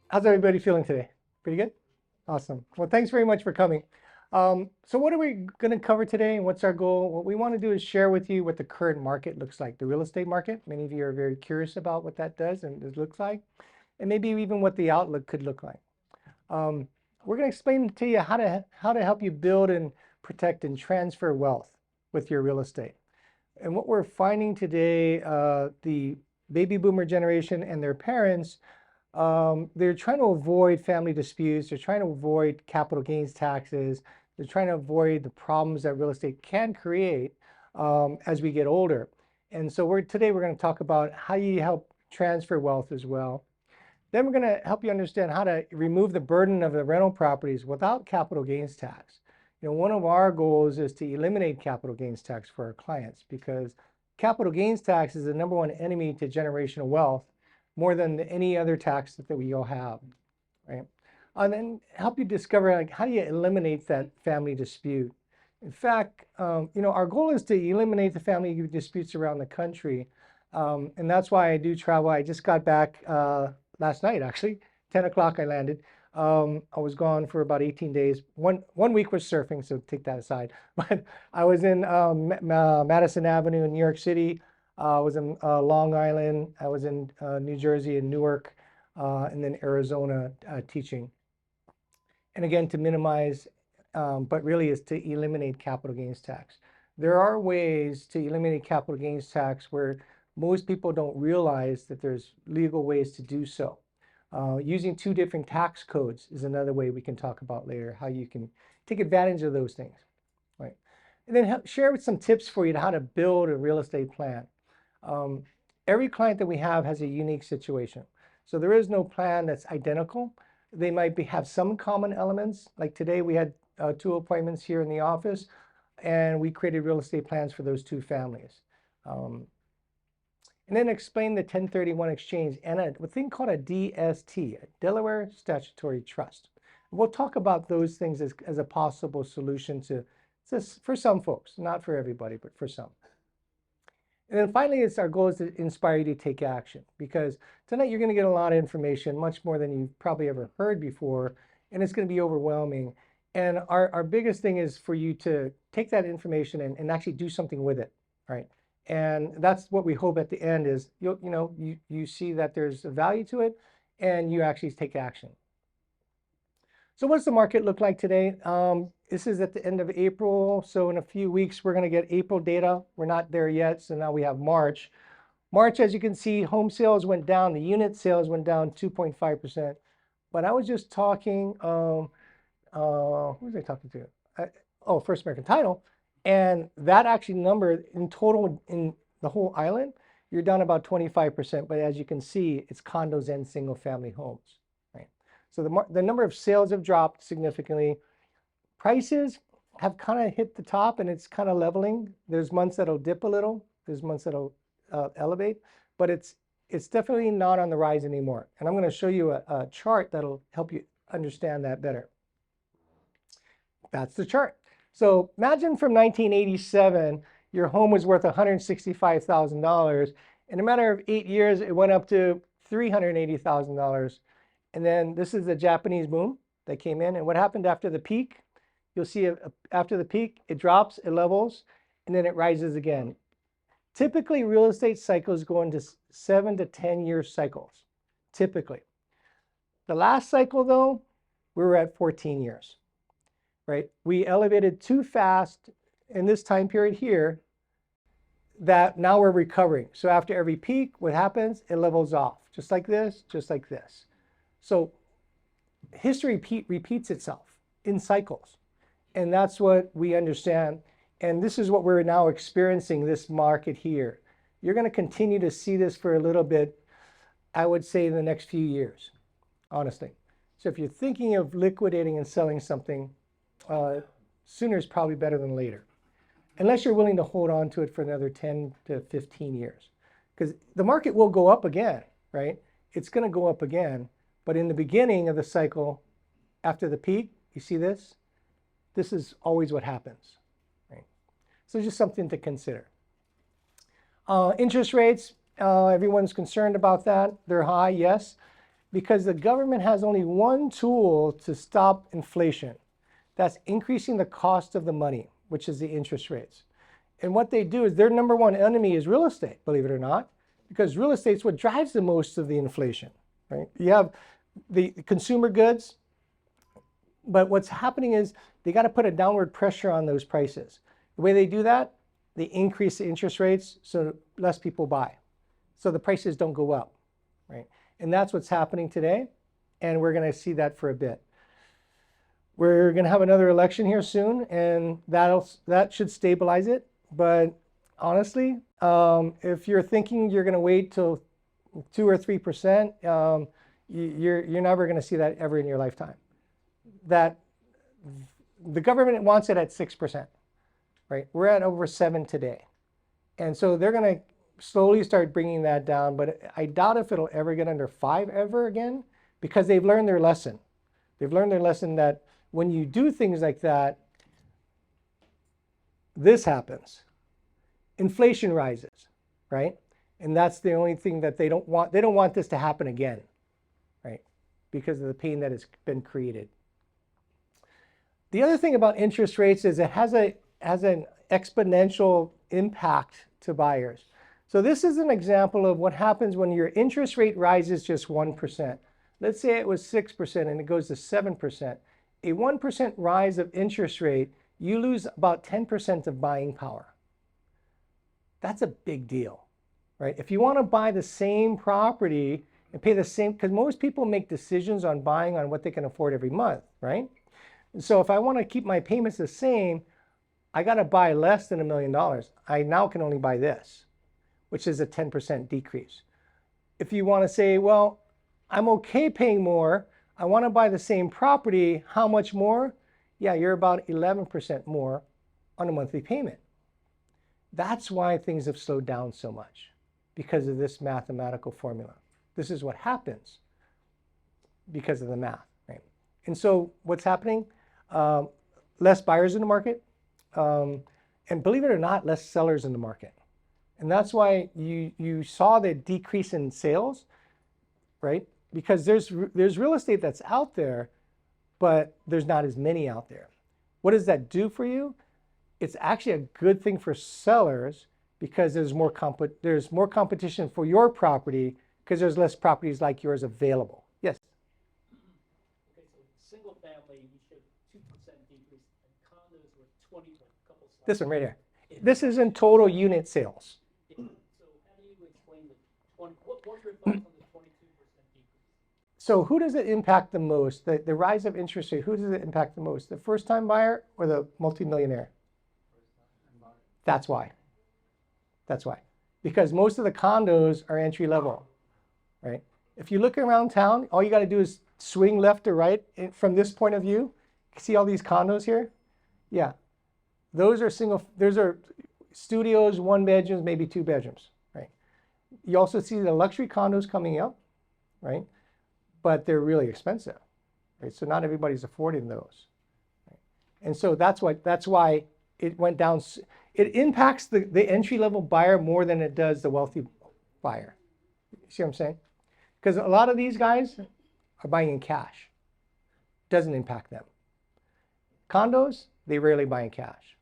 How's everybody feeling today? Pretty good? Awesome. Well, thanks very much for coming. So what are we going to cover today and what's our goal? What we want to do is share with you what the current market looks like, the real estate market. Many of you are very curious about what that does and it looks like, and maybe even what the outlook could look like. Um, we're going to explain to you how to help you build and protect and transfer wealth with your real estate. And what we're finding today, the baby boomer generation and their parents, they're trying to avoid family disputes. They're trying to avoid capital gains taxes. They're trying to avoid the problems that real estate can create as we get older. And so today we're going to talk about how you help transfer wealth as well. Then we're going to help you understand how to remove the burden of the rental properties without capital gains tax. One of our goals is to eliminate capital gains tax for our clients because capital gains tax is the number one enemy to generational wealth, more than any other tax that we all have, right? And then help you discover, like, how do you eliminate that family dispute? In fact, our goal is to eliminate the family disputes around the country. And that's why I do travel. I just got back last night, actually. 10 o'clock I landed. I was gone for about 18 days. One week was surfing, so take that aside. But I was in Madison Avenue in New York City. I was in Long Island. I was in New Jersey and Newark, and then Arizona teaching. And again, to minimize, but really is to eliminate capital gains tax. There are ways to eliminate capital gains tax where most people don't realize that there's legal ways to do so. Using two different tax codes is another way we can talk about later, how you can take advantage of those things, right? And then share with some tips for you to how to build a real estate plan. Every client that we have has a unique situation. So there is no plan that's identical. They might have some common elements. Like today we had 2 appointments here in the office and we created real estate plans for those 2 families. And then explain the 1031 exchange and a thing called a DST, a Delaware Statutory Trust. We'll talk about those things as a possible solution to this for some folks, not for everybody, but for some. And then finally, our goal is to inspire you to take action, because tonight you're going to get a lot of information, much more than you've probably ever heard before, and it's going to be overwhelming. And our biggest thing is for you to take that information and actually do something with it, right? And that's what we hope at the end is you see that there's a value to it and you actually take action. So what's the market look like today? This is at the end of April. So in a few weeks, we're going to get April data. We're not there yet. So now we have March. March, as you can see, home sales went down. The unit sales went down 2.5%. But I was just talking, who was I talking to? First American Title. And that actually number in total in the whole island, you're down about 25%. But as you can see, it's condos and single family homes, right? So the number of sales have dropped significantly. Prices have kind of hit the top and it's kind of leveling. There's months that'll dip a little. There's months that'll elevate, but it's definitely not on the rise anymore. And I'm going to show you a chart that'll help you understand that better. That's the chart. So imagine from 1987, your home was worth $165,000. In a matter of 8 years, it went up to $380,000. And then this is the Japanese boom that came in. And what happened after the peak? You'll see after the peak, it drops, it levels, and then it rises again. Typically, real estate cycles go into 7 to 10 year cycles, typically. The last cycle, though, we were at 14 years, right? We elevated too fast in this time period here that now we're recovering. So after every peak, what happens? It levels off, just like this, just like this. So history repeats itself in cycles. And that's what we understand. And this is what we're now experiencing, this market here. You're going to continue to see this for a little bit, I would say, in the next few years, honestly. So if you're thinking of liquidating and selling something, sooner is probably better than later, unless you're willing to hold on to it for another 10 to 15 years. Because the market will go up again, right? It's going to go up again. But in the beginning of the cycle, after the peak, you see this? This is always what happens, right? So just something to consider. Interest rates, everyone's concerned about that. They're high, yes. because the government has only one tool to stop inflation. That's increasing the cost of the money, which is the interest rates. And what they do is their number one enemy is real estate, believe it or not, because real estate is what drives the most of the inflation, right? You have the consumer goods, but what's happening is they got to put a downward pressure on those prices. The way they do that, they increase the interest rates so less people buy. So the prices don't go up, right? And that's what's happening today. And we're going to see that for a bit. We're going to have another election here soon, and that should stabilize it. But honestly, if you're thinking you're going to wait till 2 or 3%, you're never going to see that ever in your lifetime. That the government wants it at 6%, right? We're at over 7 today. And so they're going to slowly start bringing that down, but I doubt if it'll ever get under 5 ever again, because they've learned their lesson. They've learned their lesson that when you do things like that, this happens. Inflation rises, right? And that's the only thing that they don't want. They don't want this to happen again, right? Because of the pain that has been created. The other thing about interest rates is it has an exponential impact to buyers. So this is an example of what happens when your interest rate rises just 1%. Let's say it was 6% and it goes to 7%. A 1% rise of interest rate, you lose about 10% of buying power. That's a big deal, right? If you want to buy the same property and pay the same, because most people make decisions on buying on what they can afford every month, right? So if I want to keep my payments the same, I got to buy less than $1 million. I now can only buy this, which is a 10% decrease. If you want to say, well, I'm okay paying more, I want to buy the same property, how much more? Yeah, you're about 11% more on a monthly payment. That's why things have slowed down so much, because of this mathematical formula. This is what happens because of the math, right? And so what's happening? Less buyers in the market, and believe it or not, less sellers in the market. And that's why you saw the decrease in sales, right? Because there's real estate that's out there, but there's not as many out there. What does that do for you? It's actually a good thing for sellers, because there's more competition for your property, because there's less properties like yours available. Yes? Okay, so single family, you showed 2% decrease, and condos were 20, a couple slides. This one right here. This is in total unit sales. So how do you explain the 20, what's your thoughts on the 22% decrease? So who does it impact the most? The rise of interest rate, who does it impact the most? The first-time buyer or the multimillionaire? That's why. That's why. Because most of the condos are entry level, right? If you look around town, all you got to do is swing left or right from this point of view. See all these condos here? Yeah. Those are studios, 1 bedrooms, maybe 2 bedrooms, right? You also see the luxury condos coming up, right? But they're really expensive, right? So not everybody's affording those. Right? And so that's why it went down. It impacts the entry-level buyer more than it does the wealthy buyer. See what I'm saying? Because a lot of these guys are buying in cash. Doesn't impact them. Condos, they rarely buy in cash.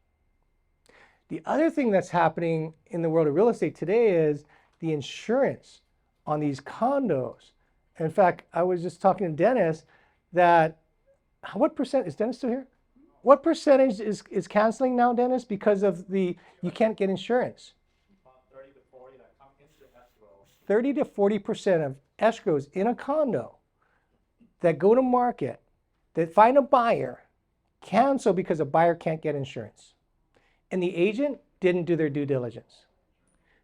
The other thing that's happening in the world of real estate today is the insurance on these condos. In fact, I was just talking to Dennis that, what percent, is Dennis still here? What percentage is canceling now, Dennis, because of you can't get insurance? 30 to 40 that come into escrow. 30 to 40% of escrows in a condo that go to market, that find a buyer, cancel because a buyer can't get insurance. And the agent didn't do their due diligence.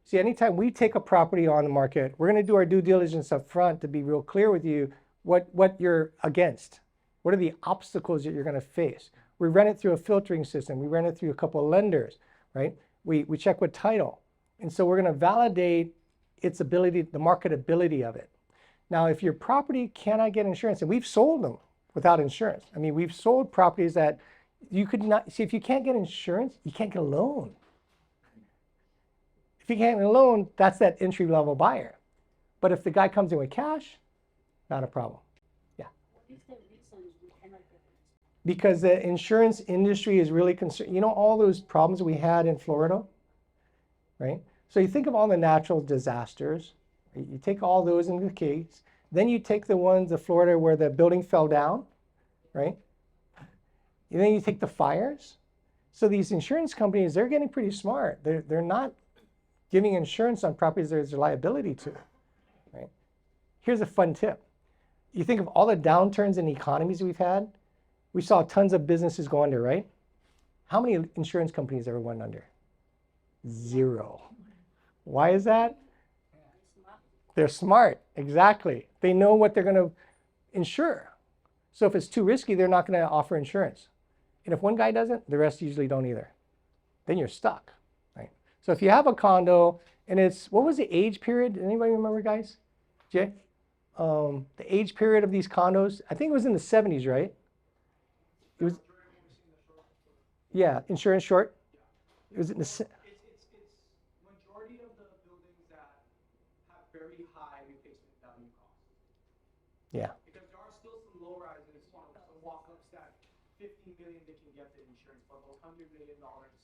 See, anytime we take a property on the market, we're going to do our due diligence up front to be real clear with you what you're against. What are the obstacles that you're going to face? We run it through a filtering system. We run it through a couple of lenders, right? We check with title. And so we're going to validate its ability, the marketability of it. Now, if your property cannot get insurance, and we've sold them without insurance. I mean, we've sold properties that you could not, see, if you can't get insurance, you can't get a loan. If you can't get a loan, that's that entry-level buyer. But if the guy comes in with cash, not a problem. Yeah. What is the reason we cannot get it? Because the insurance industry is really concerned. You know, all those problems we had in Florida, right? So you think of all the natural disasters, right? You take all those into the case, then you take the ones of Florida where the building fell down, right? And then you take the fires. So these insurance companies, they're getting pretty smart. They're not giving insurance on properties there's a liability to, right? Here's a fun tip. You think of all the downturns in economies we've had, we saw tons of businesses go under, right? How many insurance companies ever went under? 0. Why is that? They're smart, exactly. They know what they're going to insure. So if it's too risky, they're not going to offer insurance. And if one guy doesn't, the rest usually don't either. Then you're stuck, right? So if you have a condo and it's, what was the age period? Anybody remember, guys? Jay? The age period of these condos, I think it was in the 70s, right? It was, yeah, insurance short. It was in the, It's majority of the buildings that have very high replacement value costs. yeah. Because there are still some low rises, some walk-ups that 50 million they can get the insurance for, about $100 million,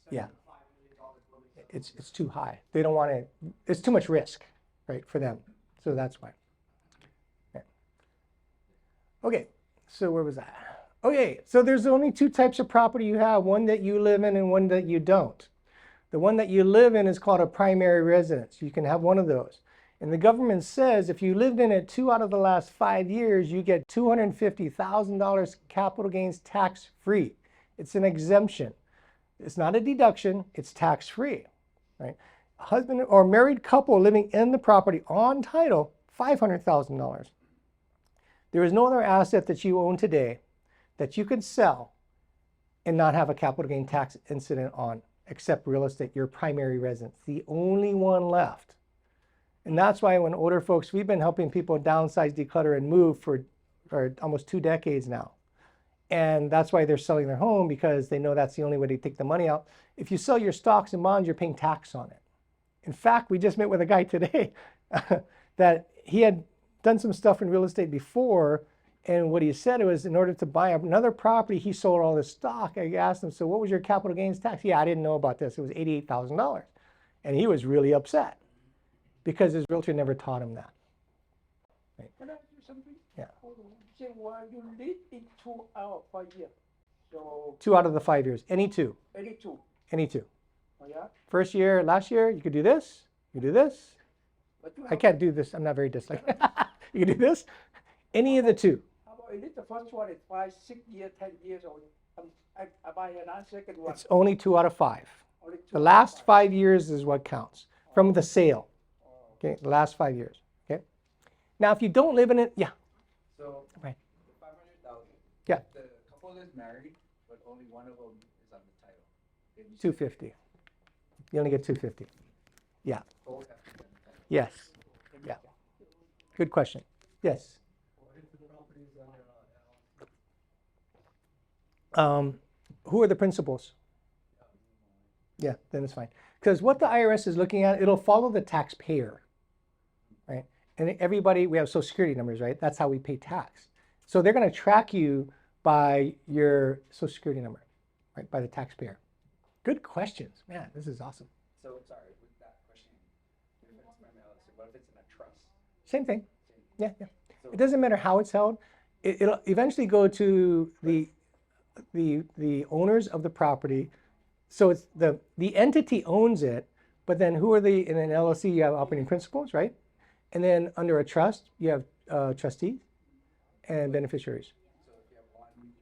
Yeah. $75 million will they sell. It's too high. They don't want to, it's too much risk, right, for them. So that's why. Yeah. Okay, so where was that? Okay, so there's only 2 types of property you have, one that you live in and one that you don't. The one that you live in is called a primary residence. You can have one of those. And the government says if you lived in it 2 out of the last 5 years, you get $250,000 capital gains tax-free. It's an exemption. It's not a deduction, it's tax-free, right? A husband or married couple living in the property on title, $500,000. There is no other asset that you own today that you could sell and not have a capital gain tax incident on, except real estate, your primary residence, the only one left. And that's why when older folks, we've been helping people downsize, declutter, and move for almost 2 decades now. And that's why they're selling their home, because they know that's the only way to take the money out. If you sell your stocks and bonds, you're paying tax on it. In fact, we just met with a guy today that he had done some stuff in real estate before, and what he said was in order to buy another property, he sold all his stock. I asked him, so what was your capital gains tax? Yeah, I didn't know about this. It was $88,000. And he was really upset because his realtor never taught him that. Right. Can I ask you something? Yeah. Hold on. You say while you live in 2 out of 5 years. So 2 out of the 5 years, any 2, 82. any 2. Oh yeah. First year, last year, you could do this, you could do this. But you I have, can't do this, I'm not very dyslexic. You can do this, any of the 2. how about is it the first one is 5, 6 years, 10 years old? I buy another second one. It's only 2 out of 5. Only 2 The out of last 5. 5 years is what counts from the sale. Okay, the last 5 years. Okay. Now, if you don't live in it, yeah. So, Right. the 500,000. Yeah. The couple is married, but only one of them is on the title. Then you 250. You only get 250. Yeah. both have to be on the title. Yes. Yeah. Good question. Yes. Who are the principals? Yeah, then it's fine. Because what the IRS is looking at, it'll follow the taxpayer, right? And everybody, we have Social Security numbers, right? That's how we pay tax. So they're going to track you by your Social Security number, right? By the taxpayer. Good questions. Man, this is awesome. So, sorry, with that question, if it's primarily, so what if it's in a trust? Same thing. Yeah, yeah. So, It doesn't matter how it's held. It'll eventually go to the owners of the property. So it's the entity owns it, but then who are in an LLC, you have operating principals, right? And then under a trust, you have trustees and beneficiaries. so if you have one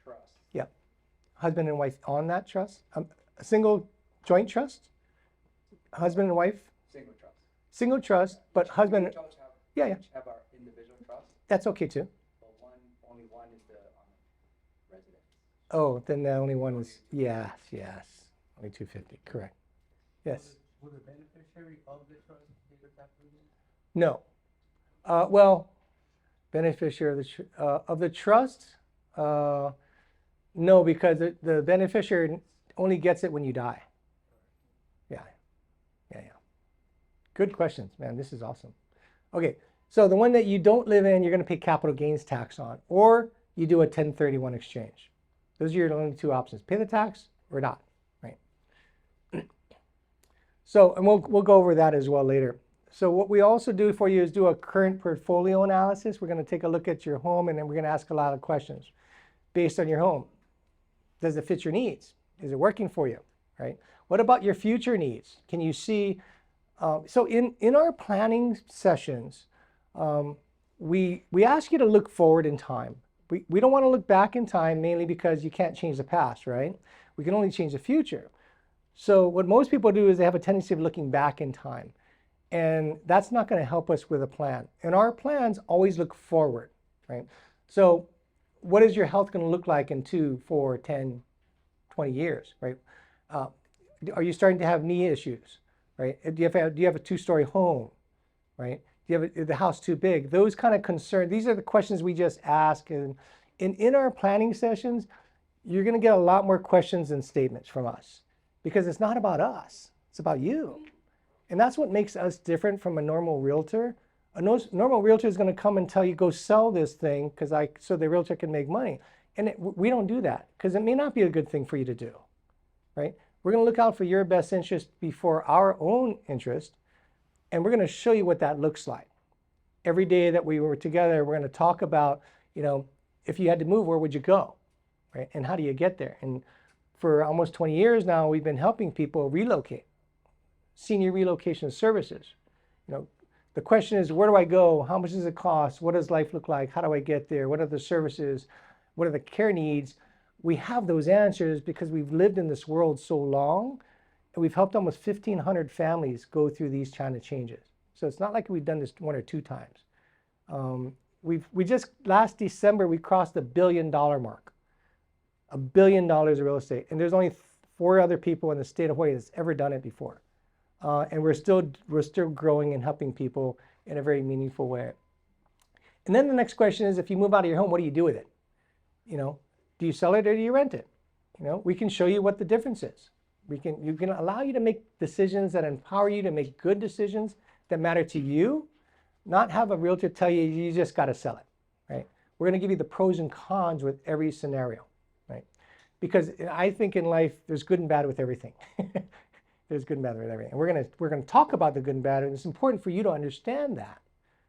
trust, Yep. Husband and wife on that trust. A single joint trust, husband and wife, single trust. but Each husband, each of us have, yeah, yeah, each have our individual trust, that's okay too. but only one is the resident. Oh, then the only one is, yes, only 250, correct. Yes. Will the beneficiary of the trust pay the tax? No. Well, beneficiary of the trust, no, because the beneficiary only gets it when you die. Yeah. Good questions, man. This is awesome. Okay, So the one that you don't live in, you're going to pay capital gains tax on, or you do a 1031 exchange. Those are your only two options: pay the tax or not, right? So, and we'll go over that as well later. So what we also do for you is do a current portfolio analysis. We're going to take a look at your home, and then we're going to ask a lot of questions based on your home. Does it fit your needs? Is it working for you, right? What about your future needs? Can you see? So in our planning sessions, we ask you to look forward in time. We don't want to look back in time, mainly because you can't change the past, right? We can only change the future. So what most people do is they have a tendency of looking back in time. And that's not going to help us with a plan. And our plans always look forward, right? So what is your health going to look like in 2, 4, 10, 20 years, right? Are you starting to have knee issues, right? Do you have a 2-story home, right? Is the house too big? Those kind of concerns, these are the questions we just ask. And in our planning sessions, you're going to get a lot more questions and statements from us, because it's not about us, it's about you. And that's what makes us different from a normal realtor. A normal realtor is going to come and tell you, go sell this thing so the realtor can make money. And we don't do that, because it may not be a good thing for you to do, right? We're going to look out for your best interest before our own interest. And we're going to show you what that looks like. Every day that we were together, we're going to talk about, if you had to move, where would you go, right? And how do you get there? And for almost 20 years now, we've been helping people relocate. Senior relocation services. The question is, where do I go? How much does it cost? What does life look like? How do I get there? What are the services? What are the care needs? We have those answers because we've lived in this world so long, and we've helped almost 1,500 families go through these kind of changes. So it's not like we've done this 1 or 2 times. We just, last December, we crossed the $1 billion mark. $1 billion of real estate. And there's only 4 other people in the state of Hawaii that's ever done it before. And we're still growing and helping people in a very meaningful way. And then the next question is, if you move out of your home, what do you do with it? Do you sell it or do you rent it? We can show you what the difference is. We can allow you to make decisions that empower you to make good decisions that matter to you, not have a realtor tell you, you just got to sell it, right? We're going to give you the pros and cons with every scenario, right? Because I think in life, there's good and bad with everything. There's good and bad with everything. And we're going to talk about the good and bad, and it's important for you to understand that,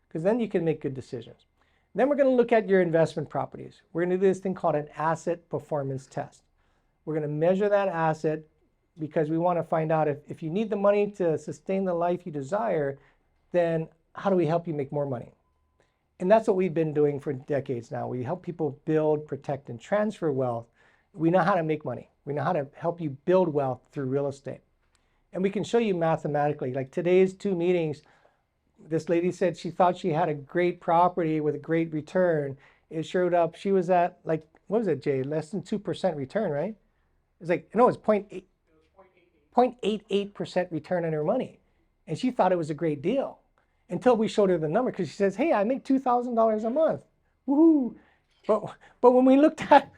because then you can make good decisions. Then we're going to look at your investment properties. We're going to do this thing called an asset performance test. We're going to measure that asset because we want to find out if you need the money to sustain the life you desire, then how do we help you make more money? And that's what we've been doing for decades now. We help people build, protect, and transfer wealth. We know how to make money. We know how to help you build wealth through real estate. And we can show you mathematically, like today's 2 meetings, this lady said she thought she had a great property with a great return. It showed up, she was at like, what was it, Jay? Less than 2% return, right? It's like, no, it's 0.88% return on her money. And she thought it was a great deal until we showed her the number, because she says, hey, I make $2,000 a month. Woohoo. But when we looked at,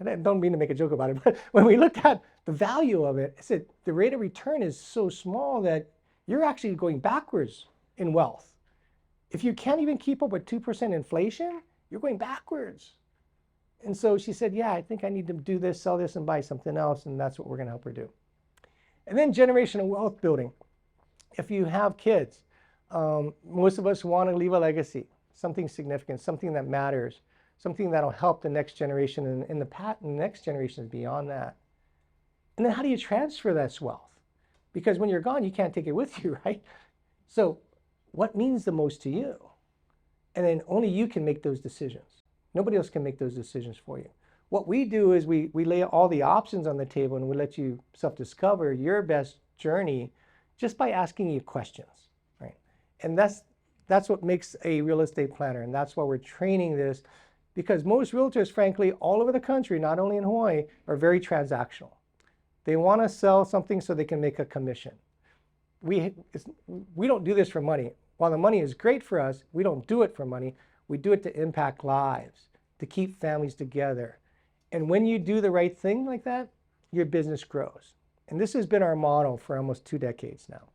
I don't mean to make a joke about it, but when we looked at the value of it, I said, the rate of return is so small that you're actually going backwards in wealth. If you can't even keep up with 2% inflation, you're going backwards. And so she said, yeah, I think I need to do this, sell this, and buy something else. And that's what we're going to help her do. And then generational wealth building. If you have kids, most of us want to leave a legacy, something significant, something that matters, something that'll help the next generation and the next generation beyond that. And then how do you transfer that wealth? Because when you're gone, you can't take it with you, right? So what means the most to you? And then only you can make those decisions. Nobody else can make those decisions for you. What we do is we lay all the options on the table, and we let you self-discover your best journey just by asking you questions, right? And that's what makes a real estate planner, and that's why we're training this, because most realtors, frankly, all over the country, not only in Hawaii, are very transactional. They want to sell something so they can make a commission. We don't do this for money. While the money is great for us, we don't do it for money. We do it to impact lives, to keep families together. And when you do the right thing like that, your business grows. And this has been our model for almost 2 decades now.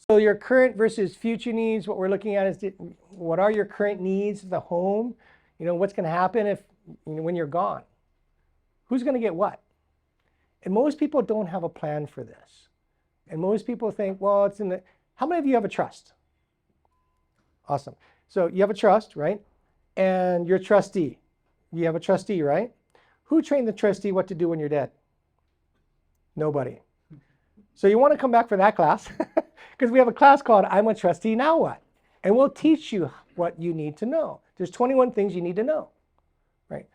So your current versus future needs, what we're looking at is what are your current needs of the home? You know, what's going to happen if, you know, when you're gone? Who's going to get what? And most people don't have a plan for this. And most people think, well, it's in the, how many of you have a trust? Awesome. So you have a trust, right? And you're a trustee. You have a trustee, right? Who trained the trustee what to do when you're dead? Nobody. So you want to come back for that class because we have a class called I'm a Trustee, Now What? And we'll teach you what you need to know. There's 21 things you need to know, right?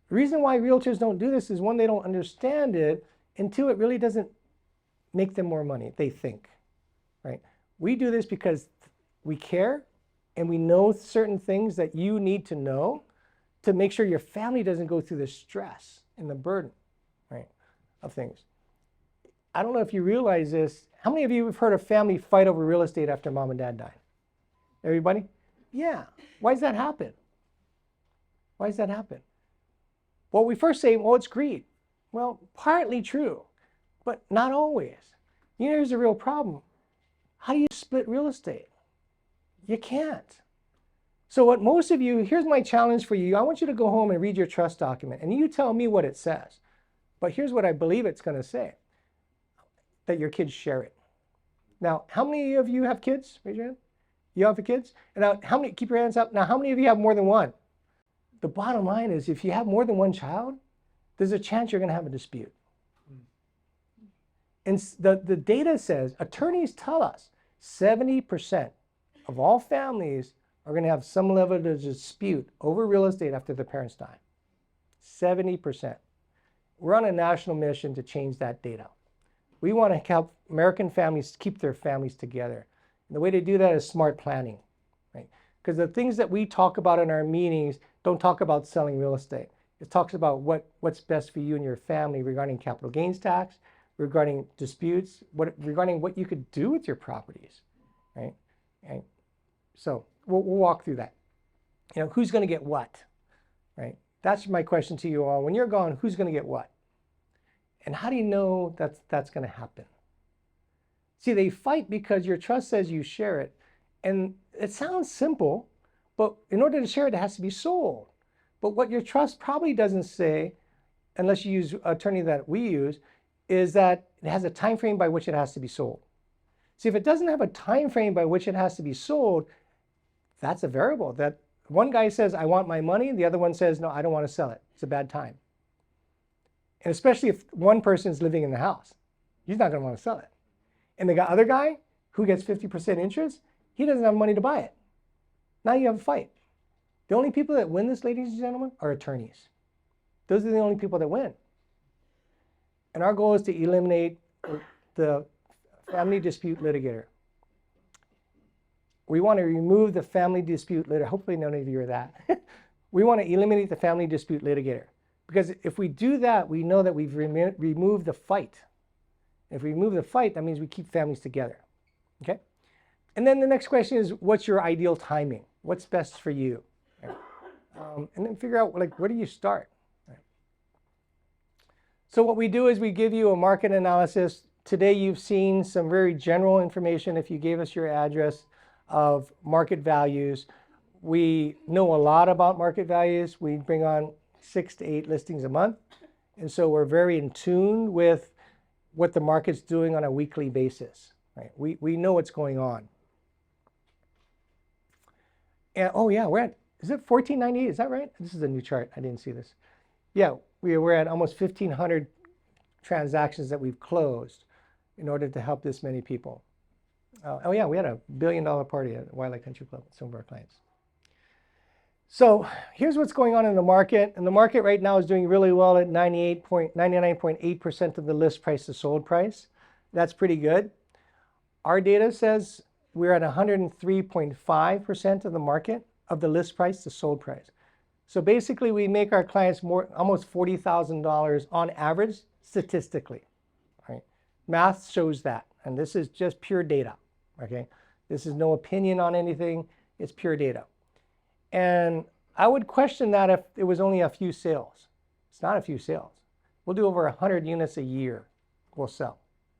The reason why realtors don't do this is one, they don't understand it, and two, it really doesn't make them more money, they think, right? We do this because we care and we know certain things that you need to know to make sure your family doesn't go through the stress and the burden, right, of things. I don't know if you realize this. How many of you have heard a family fight over real estate after mom and dad died? Everybody? Yeah. Why does that happen? Why does that happen? Well, we first say, well, it's greed. Well, partly true, but not always. You know, here's a real problem. How do you split real estate? You can't. So what most of you, here's my challenge for you. I want you to go home and read your trust document, and you tell me what it says. But here's what I believe it's going to say. That your kids share it. Now, how many of you have kids? Raise your hand. You have kids? And now, how many, keep your hands up. Now, how many of you have more than one? The bottom line is if you have more than one child, there's a chance you're going to have a dispute. And the data says, attorneys tell us 70% of all families are going to have some level of dispute over real estate after their parents die. 70%. We're on a national mission to change that data. We want to help American families keep their families together. And the way to do that is smart planning, right? Because the things that we talk about in our meetings don't talk about selling real estate. It talks about what's best for you and your family regarding capital gains tax, regarding disputes, regarding what you could do with your properties, right? And so we'll walk through that. You know, who's going to get what, right? That's my question to you all. When you're gone, who's going to get what? And how do you know that's going to happen? See, they fight because your trust says you share it. And it sounds simple, but in order to share it, it has to be sold. But what your trust probably doesn't say, unless you use an attorney that we use, is that it has a time frame by which it has to be sold. See, if it doesn't have a time frame by which it has to be sold, that's a variable. That one guy says, I want my money. The other one says, no, I don't want to sell it. It's a bad time. And especially if one person is living in the house, he's not going to want to sell it. And the other guy who gets 50% interest, he doesn't have money to buy it. Now you have a fight. The only people that win this, ladies and gentlemen, are attorneys. Those are the only people that win. And our goal is to eliminate the family dispute litigator. We want to remove the family dispute litigator. Hopefully none of you are that. We want to eliminate the family dispute litigator. Because if we do that, we know that we've removed the fight. If we remove the fight, that means we keep families together. Okay? And then the next question is, what's your ideal timing? What's best for you? Right? And then figure out, like, where do you start? Right? So what we do is we give you a market analysis. Today you've seen some very general information if you gave us your address of market values. We know a lot about market values. We bring on 6 to 8 listings a month. And so we're very in tune with what the market's doing on a weekly basis. Right? We know what's going on. And oh yeah, we're at, is it 1498? Is that right? This is a new chart. I didn't see this. Yeah, we're at almost 1,500 transactions that we've closed in order to help this many people. Oh yeah, we had $1 billion party at Wildlife Country Club with some of our clients. So here's what's going on in the market. And the market right now is doing really well at 99.8% of the list price to sold price. That's pretty good. Our data says we're at 103.5% of the market of the list price to sold price. So basically we make our clients almost $40,000 on average statistically. Right? Math shows that. And this is just pure data. Okay? This is no opinion on anything. It's pure data. And I would question that if it was only a few sales. It's not a few sales. We'll do over 100 units a year we'll sell.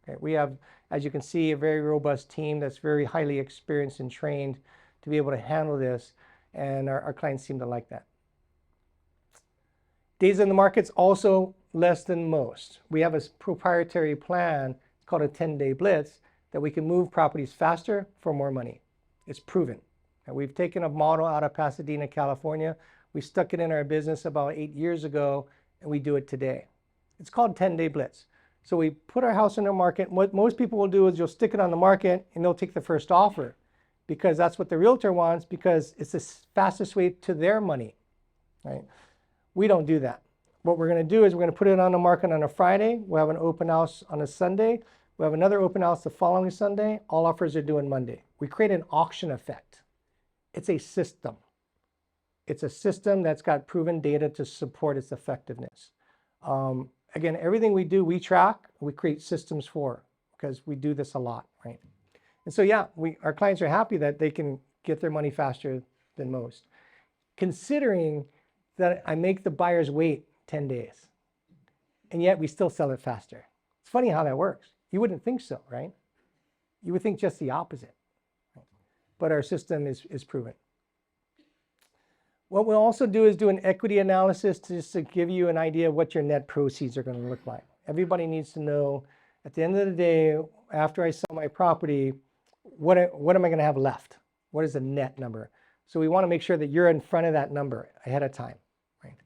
Okay, we have, as you can see, a very robust team that's very highly experienced and trained to be able to handle this, and our clients seem to like that. Days in the market's also less than most. We have a proprietary plan called a 10-day blitz that we can move properties faster for more money. It's proven. And we've taken a model out of Pasadena, California. We stuck it in our business about 8 years ago, and we do it today. It's called 10-day blitz. So we put our house in the market. What most people will do is you'll stick it on the market and they'll take the first offer because that's what the realtor wants, because it's the fastest way to their money, right? We don't do that. What we're going to do is we're going to put it on the market on a Friday. We'll have an open house on a Sunday. We'll have another open house the following Sunday. All offers are due on Monday. We create an auction effect. It's a system. It's a system that's got proven data to support its effectiveness. Again, everything we do, we track, we create systems for, because we do this a lot, right? And so, yeah, our clients are happy that they can get their money faster than most. Considering that I make the buyers wait 10 days, and yet we still sell it faster. It's funny how that works. You wouldn't think so, right? You would think just the opposite. But our system is proven. What we'll also do is do an equity analysis just to give you an idea of what your net proceeds are going to look like. Everybody needs to know at the end of the day, after I sell my property, what am I going to have left? What is the net number? So we want to make sure that you're in front of that number ahead of time, right?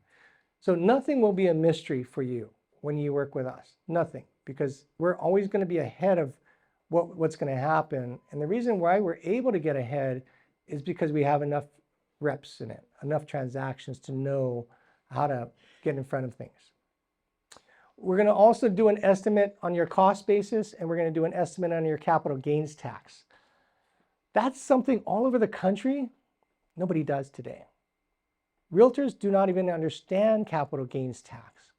So nothing will be a mystery for you when you work with us. Nothing, because we're always going to be ahead of what's going to happen. And the reason why we're able to get ahead is because we have enough reps in it, enough transactions to know how to get in front of things. We're going to also do an estimate on your cost basis, and we're going to do an estimate on your capital gains tax. That's something all over the country nobody does today. Realtors do not even understand capital gains tax.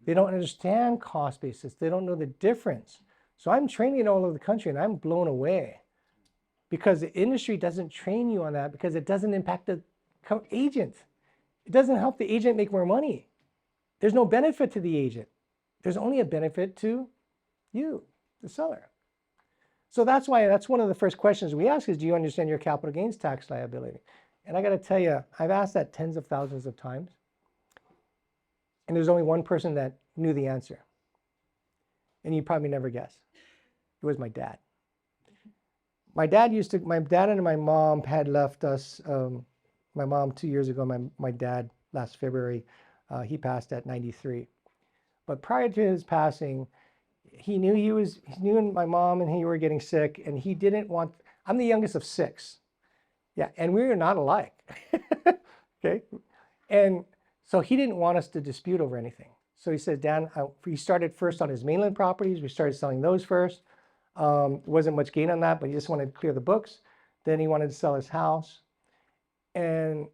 They don't understand cost basis. They don't know the difference. So I'm training all over the country, and I'm blown away because the industry doesn't train you on that, because it doesn't impact the agent. It doesn't help the agent make more money. There's no benefit to the agent. There's only a benefit to you, the seller. So that's why that's one of the first questions we ask is, do you understand your capital gains tax liability? And I got to tell you, I've asked that tens of thousands of times, and there's only one person that knew the answer. And you probably never guess. It was my dad. My dad and my mom had left us, my mom 2 years ago, my dad last February, he passed at 93. But prior to his passing, he knew my mom and he were getting sick, and he didn't want, I'm the youngest of 6. Yeah, and we were not alike. Okay. And so he didn't want us to dispute over anything. So he said, Dan, he started first on his mainland properties. We started selling those first. Wasn't much gain on that, but he just wanted to clear the books. Then he wanted to sell his house. And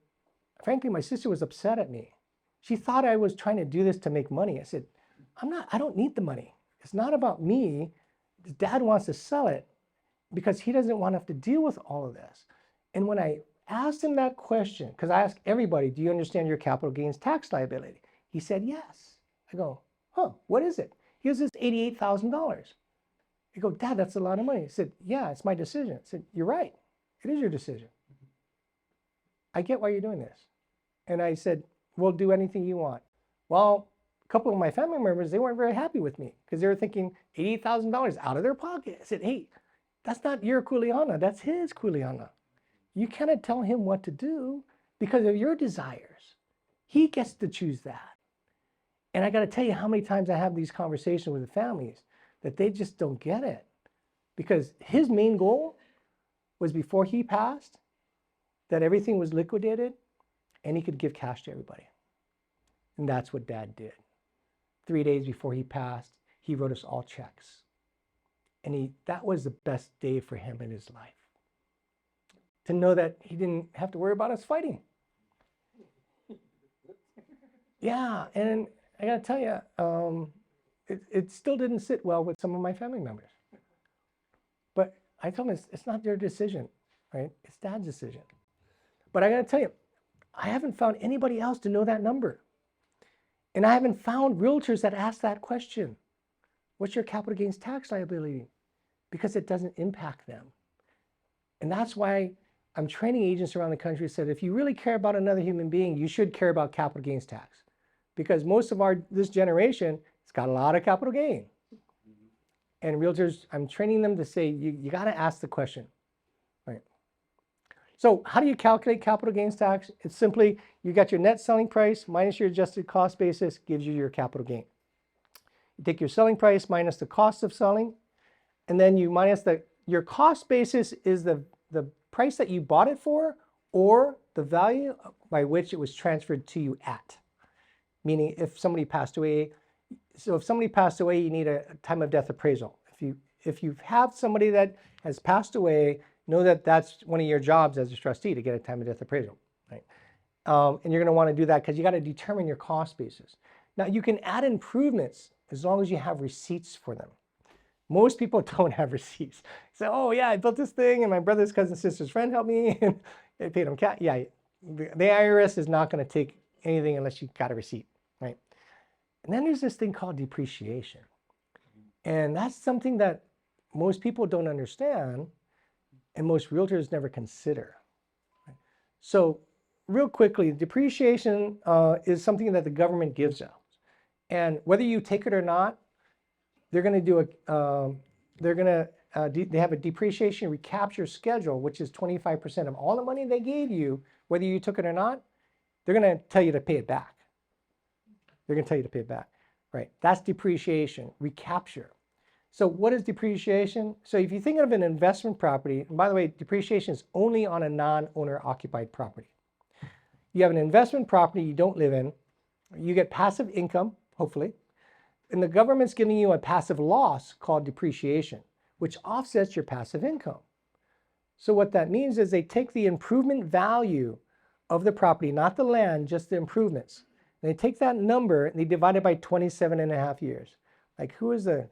frankly, my sister was upset at me. She thought I was trying to do this to make money. I said, I don't need the money. It's not about me. Dad wants to sell it because he doesn't want to have to deal with all of this. And when I asked him that question, because I ask everybody, do you understand your capital gains tax liability? He said, yes. I go, what is it? He goes, it's $88,000. I go, Dad, that's a lot of money. He said, yeah, it's my decision. I said, you're right. It is your decision. I get why you're doing this. And I said, we'll do anything you want. Well, a couple of my family members, they weren't very happy with me because they were thinking $88,000 out of their pocket. I said, hey, that's not your kuleana. That's his kuleana. You cannot tell him what to do because of your desires. He gets to choose that. And I got to tell you how many times I have these conversations with the families that they just don't get it. Because his main goal was, before he passed, that everything was liquidated and he could give cash to everybody. And that's what Dad did. 3 days before he passed, he wrote us all checks. And that was the best day for him in his life. To know that he didn't have to worry about us fighting. Yeah, and I gotta tell you, it still didn't sit well with some of my family members. But I told him it's not their decision, right? It's Dad's decision. But I gotta tell you, I haven't found anybody else to know that number. And I haven't found realtors that ask that question. What's your capital gains tax liability? Because it doesn't impact them. And that's why I'm training agents around the country said, if you really care about another human being, you should care about capital gains tax. Because most of this generation, it's got a lot of capital gain. And realtors, I'm training them to say, you got to ask the question, right? So how do you calculate capital gains tax? It's simply, you got your net selling price minus your adjusted cost basis gives you your capital gain. You take your selling price minus the cost of selling, and then you minus your cost basis is the price that you bought it for or the value by which it was transferred to you at. Meaning if somebody passed away, so if somebody passed away, you need a time of death appraisal. If you have somebody that has passed away, know that that's one of your jobs as a trustee to get a time of death appraisal, right? And you're going to want to do that because you got to determine your cost basis. Now you can add improvements as long as you have receipts for them. Most people don't have receipts. So, oh yeah, I built this thing and my brother's cousin, sister's friend helped me and they paid them cash. Yeah, the IRS is not going to take anything unless you got a receipt, right? And then there's this thing called depreciation. And that's something that most people don't understand and most realtors never consider. Right? So real quickly, depreciation is something that the government gives us. And whether you take it or not, they're going to do they have a depreciation recapture schedule, which is 25% of all the money they gave you, whether you took it or not, they're going to tell you to pay it back. They're going to tell you to pay it back, right? That's depreciation, recapture. So what is depreciation? So if you think of an investment property, and by the way, depreciation is only on a non-owner occupied property. You have an investment property you don't live in, you get passive income, hopefully, and the government's giving you a passive loss called depreciation, which offsets your passive income. So what that means is they take the improvement value of the property, not the land, just the improvements. And they take that number and they divide it by 27.5 years. Like, who is the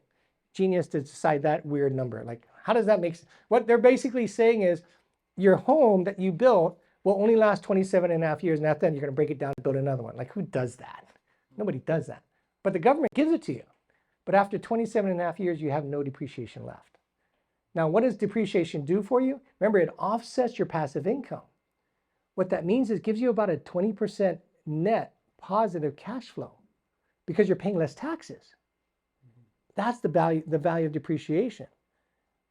genius to decide that weird number? Like, how does that make sense? What they're basically saying is your home that you built will only last 27.5 years, and after that you're going to break it down and build another one. Like, who does that? Nobody does that. But the government gives it to you. But after 27.5 years, you have no depreciation left. Now, what does depreciation do for you? Remember, it offsets your passive income. What that means is it gives you about a 20% net positive cash flow because you're paying less taxes. That's the value of depreciation.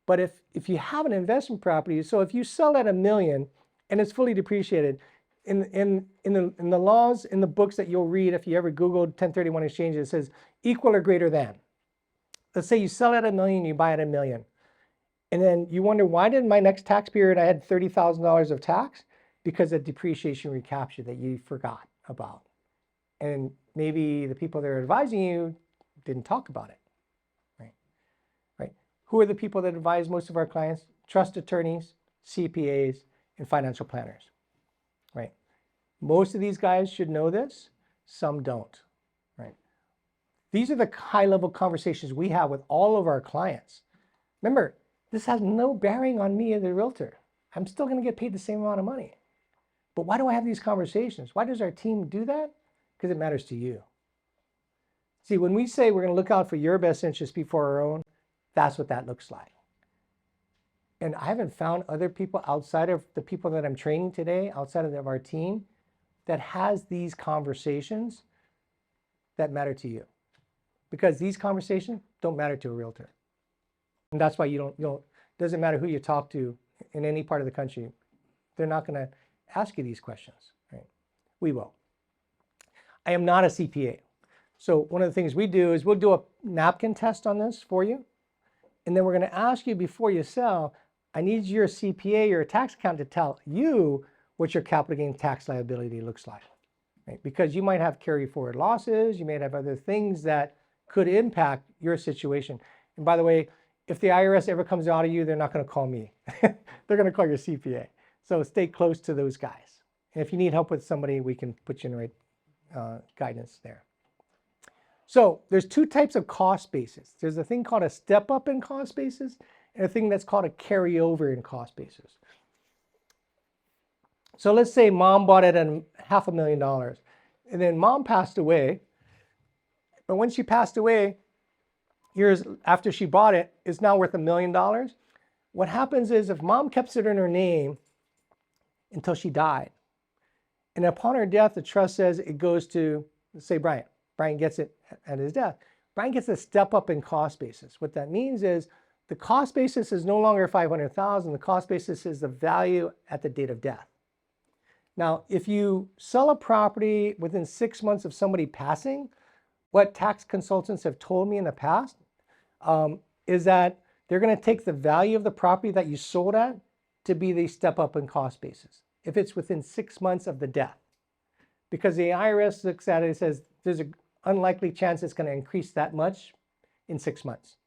But if you have an investment property, so if you sell at $1 million and it's fully depreciated, in the laws, in the books that you'll read, if you ever Googled 1031 exchanges, it says equal or greater than. Let's say you sell at $1 million, you buy at $1 million. And then you wonder, why did my next tax period I had $30,000 of tax? Because of depreciation recapture that you forgot about. And maybe the people that are advising you didn't talk about it. Right? Who are the people that advise most of our clients? Trust attorneys, CPAs, and financial planners. Right? Most of these guys should know this, some don't, right? These are the high-level conversations we have with all of our clients. Remember, this has no bearing on me as a realtor. I'm still going to get paid the same amount of money. But why do I have these conversations? Why does our team do that? Because it matters to you. See, when we say we're going to look out for your best interest before our own, that's what that looks like. And I haven't found other people outside of the people that I'm training today, outside of our team, that has these conversations that matter to you. Because these conversations don't matter to a realtor. And that's why doesn't matter who you talk to in any part of the country, they're not going to ask you these questions, right? We will. I am not a CPA. So one of the things we do is we'll do a napkin test on this for you. And then we're going to ask you before you sell, I need your CPA or a tax accountant to tell you what your capital gain tax liability looks like. Right? Because you might have carry forward losses, you may have other things that could impact your situation. And by the way, if the IRS ever comes out of you, they're not going to call me. They're going to call your CPA. So stay close to those guys. And if you need help with somebody, we can put you in the right guidance there. So there's two types of cost basis. There's a thing called a step up in cost basis and a thing that's called a carryover in cost basis. So let's say mom bought it at $500,000 and then mom passed away. But when she passed away, years after she bought it, it's now worth $1 million. What happens is if mom kept it in her name until she died, and upon her death, the trust says it goes to, let's say, Brian. Brian gets it at his death. Brian gets a step up in cost basis. What that means is the cost basis is no longer $500,000. The cost basis is the value at the date of death. Now, if you sell a property within 6 months of somebody passing, what tax consultants have told me in the past is that they're going to take the value of the property that you sold at to be the step up in cost basis if it's within 6 months of the death. Because the IRS looks at it and says there's an unlikely chance it's going to increase that much in 6 months.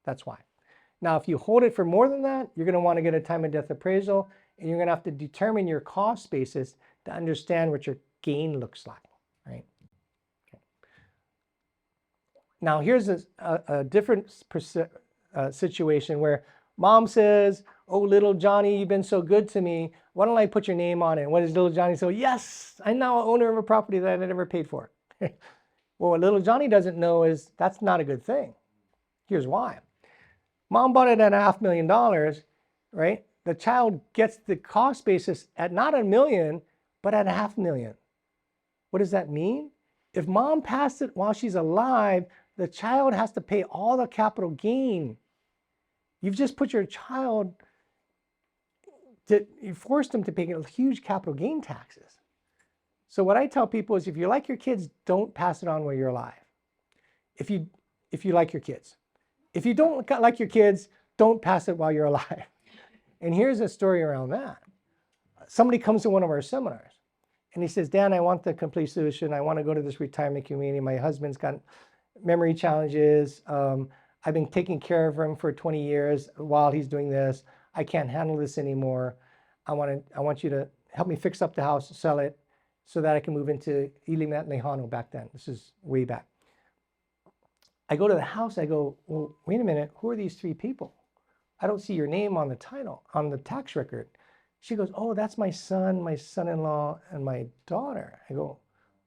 That's why. Now, if you hold it for more than that, you're going to want to get a time of death appraisal, and you're going to have to determine your cost basis to understand what your gain looks like, right? Okay. Now, here's a different situation where mom says, oh, little Johnny, you've been so good to me. Why don't I put your name on it? What does little Johnny say? Yes, I'm now an owner of a property that I never paid for. Well, what little Johnny doesn't know is that's not a good thing. Here's why. Mom bought it at $500,000, right? The child gets the cost basis at not $1 million, but at $500,000. What does that mean? If mom passed it while she's alive, the child has to pay all the capital gain. You've just put your child you forced them to pay huge capital gain taxes. So what I tell people is if you like your kids, don't pass it on while you're alive. If you like your kids. If you don't like your kids, don't pass it while you're alive. And here's a story around that. Somebody comes to one of our seminars and he says, Dan, I want the complete solution. I want to go to this retirement community. My husband's got memory challenges. I've been taking care of him for 20 years while he's doing this. I can't handle this anymore. I want you to help me fix up the house, sell it, so that I can move into Ilimat Lejano back then. This is way back. I go to the house, I go, well, wait a minute, who are these three people? I don't see your name on the title, on the tax record. She goes, oh, that's my son, my son-in-law, and my daughter. I go,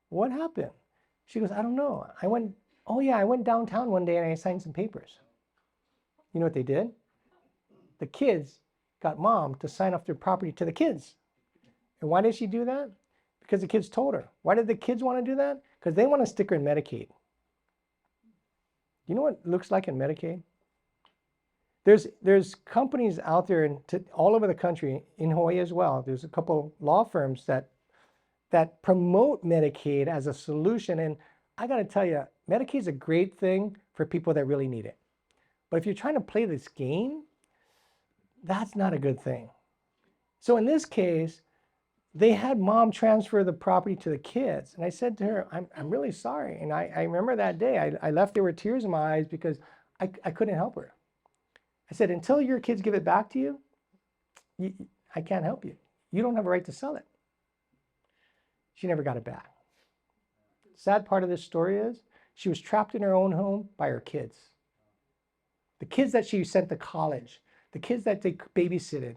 what happened? She goes, I don't know. I went downtown one day and I signed some papers. You know what they did? The kids got mom to sign off their property to the kids. And why did she do that? Because the kids told her. Why did the kids want to do that? Because they want to stick her in Medicaid. You know what it looks like in Medicaid? There's companies out there all over the country, in Hawaii as well. There's a couple law firms that promote Medicaid as a solution. And I got to tell you, Medicaid is a great thing for people that really need it. But if you're trying to play this game, that's not a good thing. So in this case, they had mom transfer the property to the kids. And I said to her, I'm really sorry. And I remember that day, I left there with tears in my eyes because I couldn't help her. I said, until your kids give it back to you, I can't help you. You don't have a right to sell it. She never got it back. Sad part of this story is she was trapped in her own home by her kids. The kids that she sent to college, the kids that they babysitted,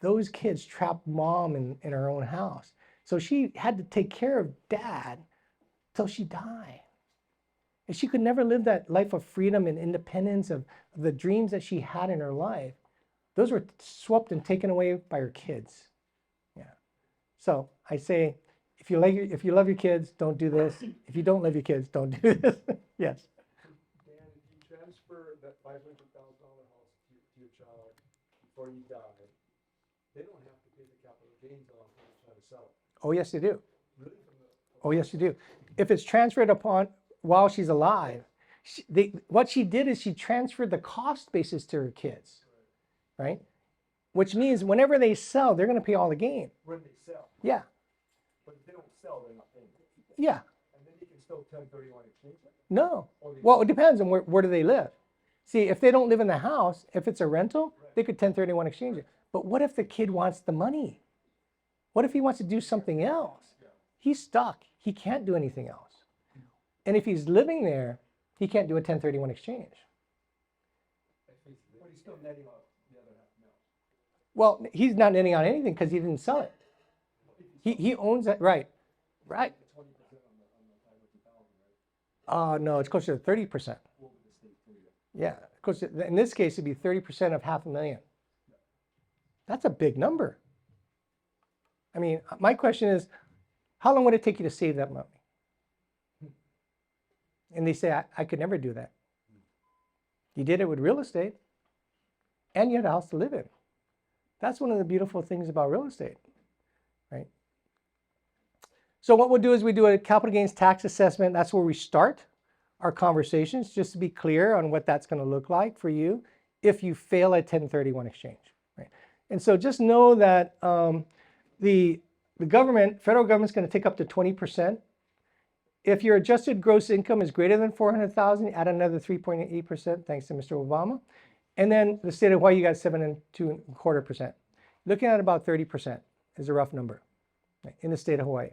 those kids trapped mom in her own house. So she had to take care of dad till she died. And she could never live that life of freedom and independence of the dreams that she had in her life. Those were swept and taken away by her kids. Yeah. So I say, if you love your kids, don't do this. If you don't love your kids, don't do this. Yes. Dan, if you transfer that $500,000 house to your child before you die, they don't have to pay the capital gains on trying to sell it. Oh, yes, they do. Really? Oh, yes, you do. If it's transferred upon while she's alive, what she did is she transferred the cost basis to her kids, right? Which means whenever they sell, they're going to pay all the gain. When they sell. Yeah. But if they don't sell, they're not paying it. Yeah. And then you can still 1031 exchange it. No. Well, it depends on where do they live. See, if they don't live in the house, if it's a rental, they could 1031 exchange it. But what if the kid wants the money? What if he wants to do something else? He's stuck. He can't do anything else. And if he's living there, he can't do a 1031 exchange. But he's still netting off the other $500,000. Well, he's not netting on anything because he didn't sell it. He owns it, right? Right. 20% on the $500,000, right? No, it's closer to 30%. What would the state pay you? Yeah, of course, in this case, it'd be 30% of $500,000. That's a big number. I mean, my question is, how long would it take you to save that money? And they say, I could never do that. You did it with real estate, and you had a house to live in. That's one of the beautiful things about real estate, right? So what we'll do is we do a capital gains tax assessment. That's where we start our conversations, just to be clear on what that's going to look like for you if you fail a 1031 exchange, right? And so just know that the government, federal government's going to take up to 20%. If your adjusted gross income is greater than 400,000, add another 3.8%, thanks to Mr. Obama. And then the state of Hawaii, you got 7.25%. Looking at about 30% is a rough number, right, in the state of Hawaii.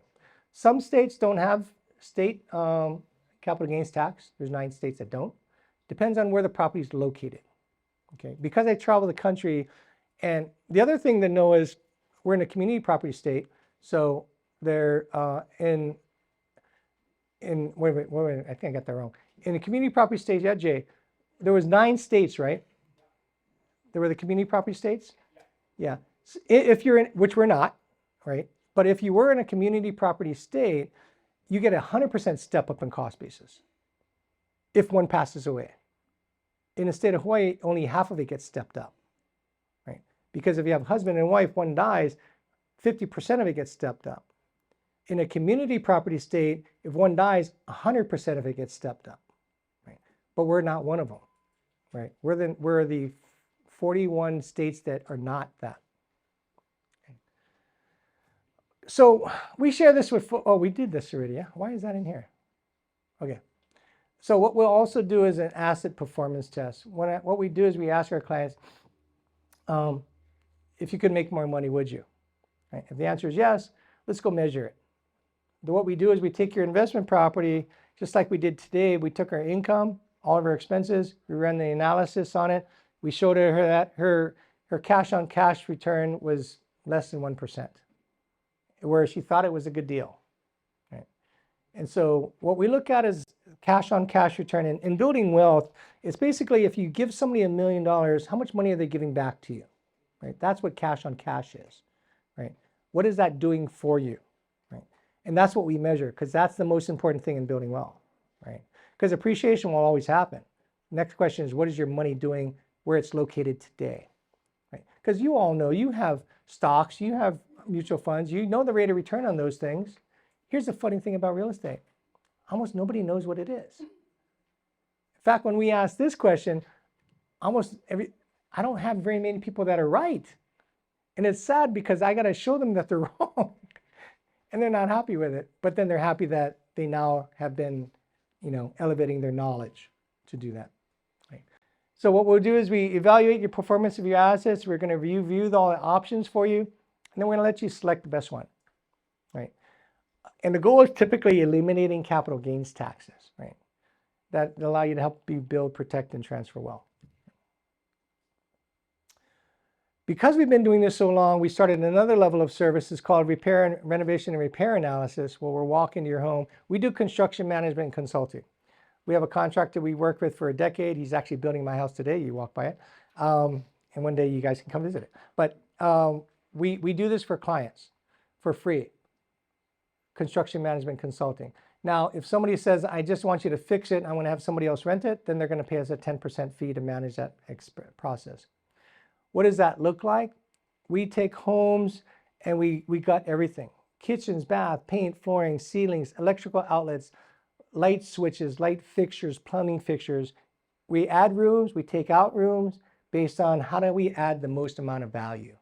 Some states don't have state capital gains tax. There's 9 states that don't. Depends on where the property is located. Okay, because I travel the country, and the other thing to know is we're in a community property state, so they're in wait a minute, I think I got that wrong. In the community property state, yeah, Jay, there was 9 states, right? There were the community property states? Yeah. So if you're in, which we're not, right? But if you were in a community property state, you get 100% step up in cost basis if one passes away. In the state of Hawaii, only half of it gets stepped up, right? Because if you have husband and wife, one dies, 50% of it gets stepped up. In a community property state, if one dies, 100% of it gets stepped up, right? But we're not one of them, right? We're the 41 states that are not that. Okay. So we share this with, oh, we did this already, yeah? Why is that in here? Okay. So what we'll also do is an asset performance test. What we do is we ask our clients, if you could make more money, would you? Right? If the answer is yes, let's go measure it. What we do is we take your investment property, just like we did today. We took our income, all of our expenses, we ran the analysis on it. We showed her that her cash on cash return was less than 1%, where she thought it was a good deal. Right? And so what we look at is cash on cash return. And in building wealth, it's basically if you give somebody $1 million, how much money are they giving back to you? Right? That's what cash on cash is. Right? What is that doing for you? And that's what we measure, because that's the most important thing in building wealth, right? Because appreciation will always happen. Next question is, what is your money doing where it's located today, right? Because you all know you have stocks, you have mutual funds, you know the rate of return on those things. Here's the funny thing about real estate. Almost nobody knows what it is. In fact, when we ask this question, I don't have very many people that are right. And it's sad because I got to show them that they're wrong. And they're not happy with it, but then they're happy that they now have been, elevating their knowledge to do that. Right? So what we'll do is we evaluate your performance of your assets. We're going to review all the options for you, and then we're going to let you select the best one. Right? And the goal is typically eliminating capital gains taxes. Right? That allow you to help you build, protect, and transfer wealth. Because we've been doing this so long, we started another level of services called renovation and repair analysis, where we're walking to your home. We do construction management and consulting. We have a contractor we worked with for a decade. He's actually building my house today. You walk by it. And one day you guys can come visit it. But we do this for clients for free. Construction management consulting. Now, if somebody says, I just want you to fix it, and I want to have somebody else rent it, then they're going to pay us a 10% fee to manage that process. What does that look like? We take homes and we got everything. Kitchens, bath, paint, flooring, ceilings, electrical outlets, light switches, light fixtures, plumbing fixtures. We add rooms, we take out rooms based on how do we add the most amount of value,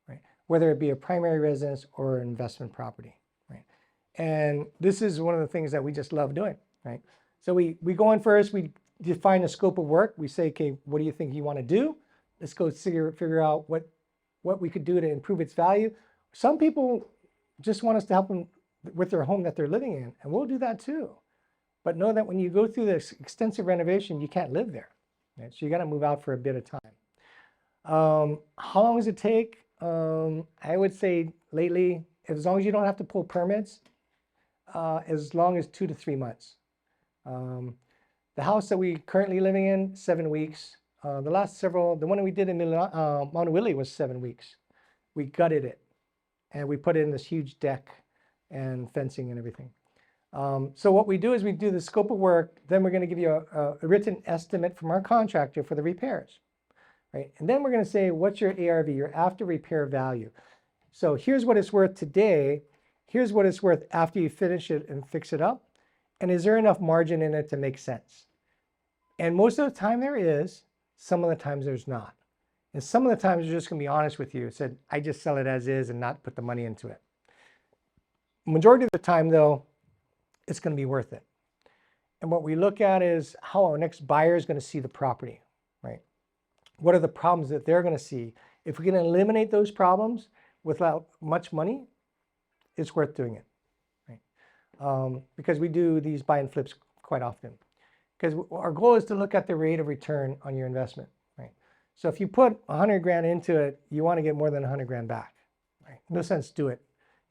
right? Whether it be a primary residence or an investment property, right? And this is one of the things that we just love doing, right? So we go in first, we define the scope of work. We say, okay, what do you think you want to do? Let's go figure out what we could do to improve its value. Some people just want us to help them with their home that they're living in, and we'll do that too. But know that when you go through this extensive renovation, you can't live there. Right? So you got to move out for a bit of time. How long does it take? I would say lately, as long as you don't have to pull permits, as long as 2 to 3 months. The house that we currently living in, 7 weeks. The last several, the one we did in Mount Willie was 7 weeks. We gutted it and we put in this huge deck and fencing and everything. So what we do is we do the scope of work, then we're going to give you a written estimate from our contractor for the repairs, right? And then we're going to say, what's your ARV, your after repair value? So here's what it's worth today. Here's what it's worth after you finish it and fix it up. And is there enough margin in it to make sense? And most of the time there is, some of the times there's not. And some of the times they're just going to be honest with you. Said, I just sell it as is and not put the money into it. Majority of the time though, it's going to be worth it. And what we look at is how our next buyer is going to see the property, right? What are the problems that they're going to see? If we can eliminate those problems without much money, it's worth doing it, right? Because we do these buy and flips quite often. Because our goal is to look at the rate of return on your investment, right? So if you put 100 grand into it, you want to get more than 100 grand back, right? No sense do it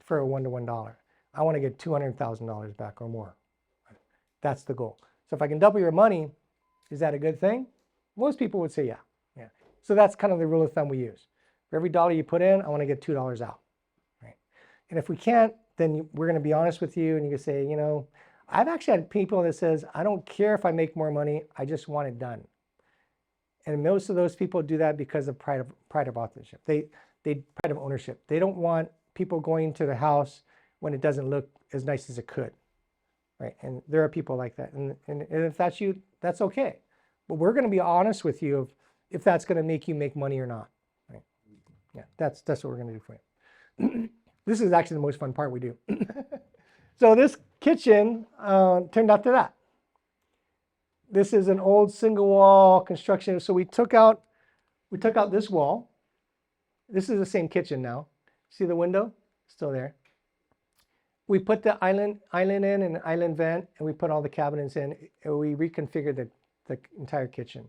for a $1 to $1. I want to get $200,000 back or more. That's the goal. So if I can double your money, is that a good thing? Most people would say yeah. Yeah. So that's kind of the rule of thumb we use. For every dollar you put in, I want to get $2 out. Right? And if we can't, then we're going to be honest with you and you can say, you know, I've actually had people that says, I don't care if I make more money, I just want it done. And most of those people do that because of pride of authorship. They pride of ownership. They don't want people going to the house when it doesn't look as nice as it could, right? And there are people like that. And if that's you, that's okay. But we're going to be honest with you if that's going to make you make money or not, right? Yeah, that's what we're going to do for you. This is actually the most fun part we do. So this kitchen turned out to that. This is an old single wall construction. So we took out this wall. This is the same kitchen now. See the window? Still there. We put the island in and an island vent, and we put all the cabinets in, and we reconfigured the entire kitchen.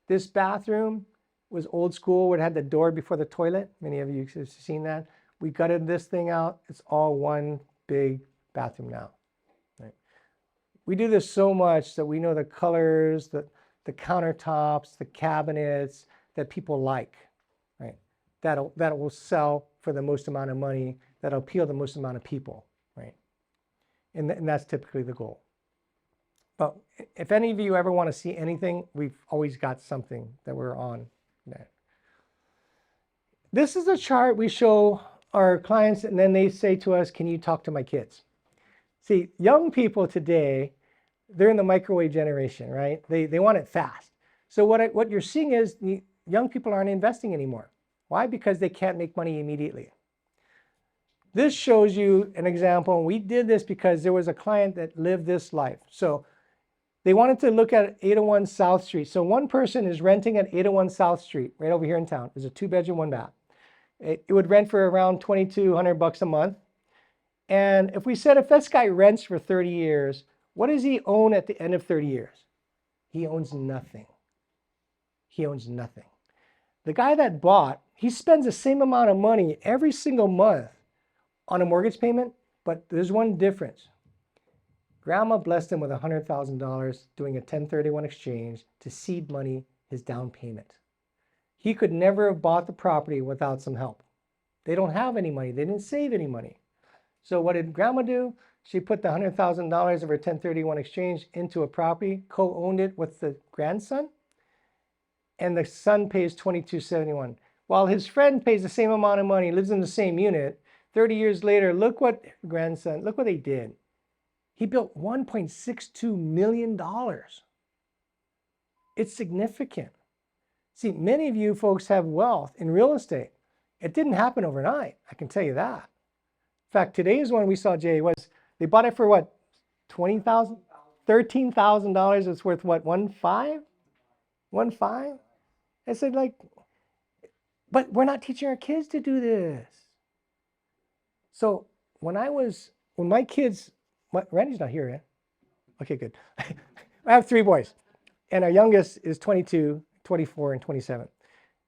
This bathroom was old school, where it had the door before the toilet. Many of you have seen that. We gutted this thing out. It's all one big bathroom now. Right? We do this so much that we know the colors, the countertops, the cabinets that people like, right? That will sell for the most amount of money, that'll appeal to the most amount of people. Right? And that's typically the goal. But if any of you ever want to see anything, we've always got something that we're on there. This is a chart we show our clients, and then they say to us, can you talk to my kids? See, young people today, they're in the microwave generation, right? They want it fast. So what you're seeing is the young people aren't investing anymore. Why? Because they can't make money immediately. This shows you an example, and we did this because there was a client that lived this life. So they wanted to look at 801 South Street. So one person is renting at 801 South Street, right over here in town. It's a 2-bedroom, 1-bath. It would rent for around $2,200 a month. And if we said, if this guy rents for 30 years, what does he own at the end of 30 years? He owns nothing. He owns nothing. The guy that bought, he spends the same amount of money every single month on a mortgage payment, but there's one difference. Grandma blessed him with $100,000 doing a 1031 exchange to seed money his down payment. He could never have bought the property without some help. They don't have any money. They didn't save any money. So what did Grandma do? She put the $100,000 of her 1031 exchange into a property, co-owned it with the grandson, and the son pays $22.71. While his friend pays the same amount of money, lives in the same unit, 30 years later, look what they did. He built $1.62 million. It's significant. See, many of you folks have wealth in real estate. It didn't happen overnight, I can tell you that. In fact, today's one we saw, Jay, was they bought it for what? $20,000? $13,000. It's worth what? 1.5? 1.5? I said, like, but we're not teaching our kids to do this. So when my kids, Randy's not here yet. Okay, good. I have 3 boys, and our youngest is 22, 24, and 27.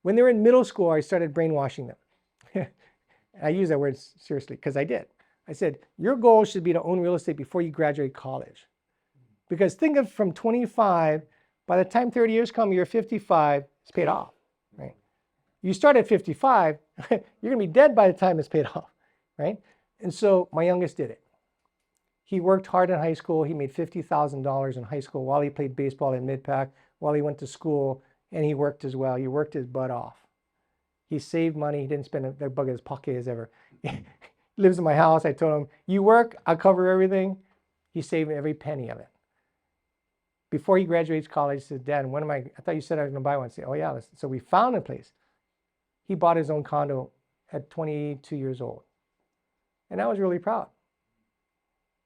When they were in middle school, I started brainwashing them. I use that word seriously because I did. I said, your goal should be to own real estate before you graduate college. Because think of from 25, by the time 30 years come, you're 55, it's paid off, right? You start at 55, you're gonna be dead by the time it's paid off, right? And so my youngest did it. He worked hard in high school. He made $50,000 in high school while he played baseball in mid-pack, while he went to school, and he worked as well. He worked his butt off. He saved money. He didn't spend a bug in his pocket as ever. He lives in my house. I told him, you work, I'll cover everything. He saved every penny of it. Before he graduates college, he said, Dad, when am I thought you said I was going to buy one. I said, oh yeah. So we found a place. He bought his own condo at 22 years old. And I was really proud.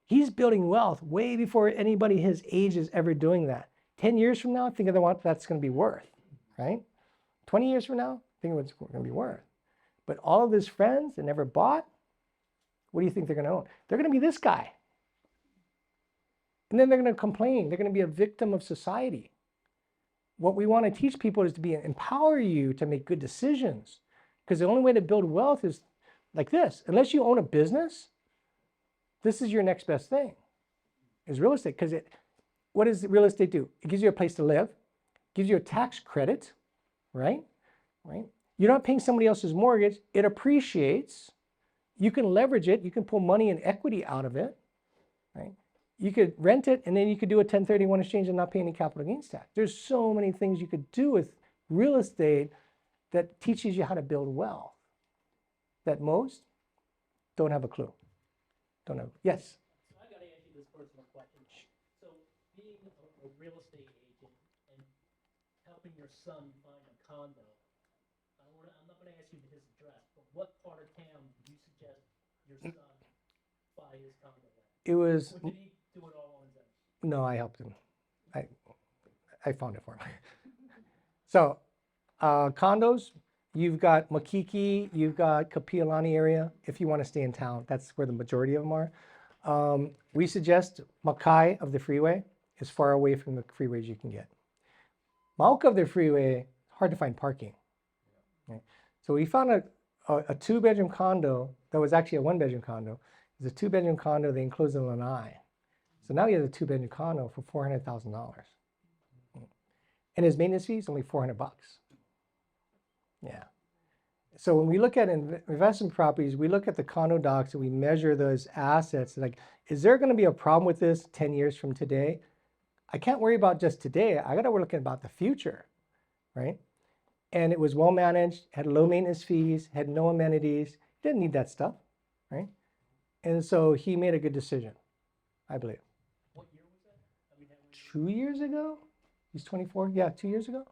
He's building wealth way before anybody his age is ever doing that. 10 years from now, think of what that's going to be worth, right? 20 years from now, think of what it's going to be worth. But all of his friends that never bought, what do you think they're going to own? They're going to be this guy. And then they're going to complain. They're going to be a victim of society. What we want to teach people is to empower you to make good decisions. Because the only way to build wealth is like this. Unless you own a business, this is your next best thing, is real estate. Because what does real estate do? It gives you a place to live, gives you a tax credit, right? You're not paying somebody else's mortgage. It appreciates. You can leverage it. You can pull money and equity out of it, right? You could rent it, and then you could do a 1031 exchange and not pay any capital gains tax. There's so many things you could do with real estate that teaches you how to build wealth that most don't have a clue. Don't know. Yes? So I got to ask you this personal question. So being a real estate agent and helping your son find a condo, I'm not going to ask you his address, but what part of town do you suggest your son buy his condo at? It was, Or did he do it all on his own? no, I helped him. I found it for him. So condos, you've got Makiki, you've got Kapiolani area. If you want to stay in town, that's where the majority of them are. We suggest Makai of the freeway, as far away from the freeways you can get. Mauka of the freeway, hard to find parking. Right? So we found a two-bedroom condo that was actually a one-bedroom condo. It's a two-bedroom condo. They enclosed a lanai. So now he has a two-bedroom condo for $400,000. And his maintenance fee is only $400. Yeah. So when we look at investment properties, we look at the condo docs and we measure those assets. Like, is there going to be a problem with this 10 years from today? I can't worry about just today. I got to look about the future, right? And it was well managed, had low maintenance fees, had no amenities. Didn't need that stuff, right? And so he made a good decision, I believe. What year was that? I mean, that was 2 years ago? He's 24? Yeah, 2 years ago?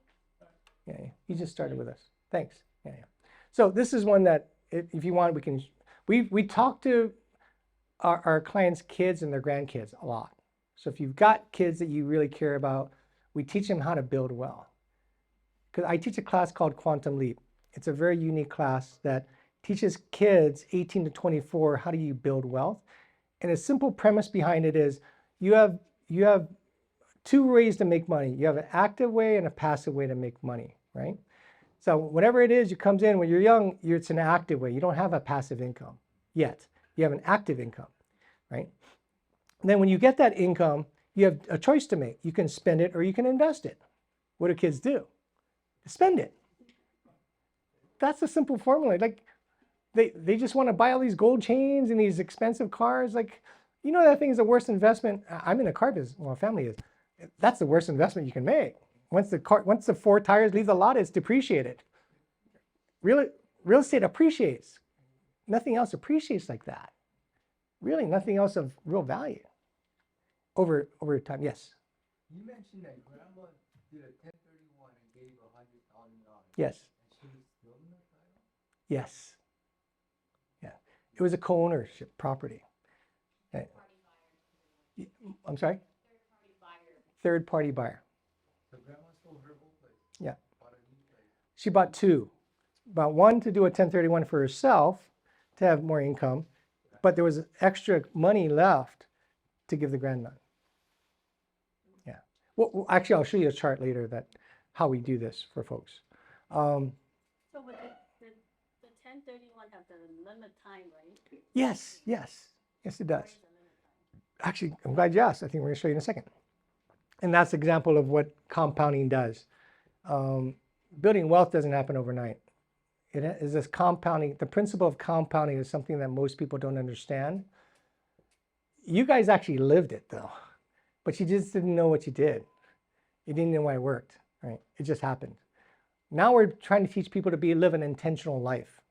Yeah, he just started with us. Thanks. Yeah. So this is one that, if you want, we talk to our clients' kids and their grandkids a lot. So if you've got kids that you really care about, we teach them how to build wealth. Because I teach a class called Quantum Leap. It's a very unique class that teaches kids 18 to 24 how do you build wealth. And a simple premise behind it is you have two ways to make money. You have an active way and a passive way to make money, right? So whatever it is, it comes in when you're young, it's an active way. You don't have a passive income yet. You have an active income, right? And then when you get that income, you have a choice to make. You can spend it or you can invest it. What do kids do? Spend it. That's a simple formula. Like they just want to buy all these gold chains and these expensive cars. Like, you know, that thing is the worst investment. I'm in a car business. Well, family is. That's the worst investment you can make. Once the four tires leave the lot, it's depreciated. Real estate appreciates. Nothing else appreciates like that. Really, nothing else of real value over time. Yes. You mentioned that grandma did a 1031 and gave $100,000. Yes. And she was still in the title? Yes. Yeah. It was a co-ownership property. Okay. I'm sorry? Third-party buyer. So grandma sold her whole place? Yeah. Bought a new place? She bought two. Bought one to do a 1031 for herself to have more income, but there was extra money left to give the grandmother. Yeah. Well, actually, I'll show you a chart later that how we do this for folks. So with the 1031 have the limit time, right? Yes, it does. What is the limit time? Actually, I'm glad you asked. I think we're going to show you in a second. And that's an example of what compounding does. Building wealth doesn't happen overnight. It is this compounding. The principle of compounding is something that most people don't understand. You guys actually lived it though, but you just didn't know what you did. You didn't know why it worked, right? It just happened. Now we're trying to teach people to live an intentional life.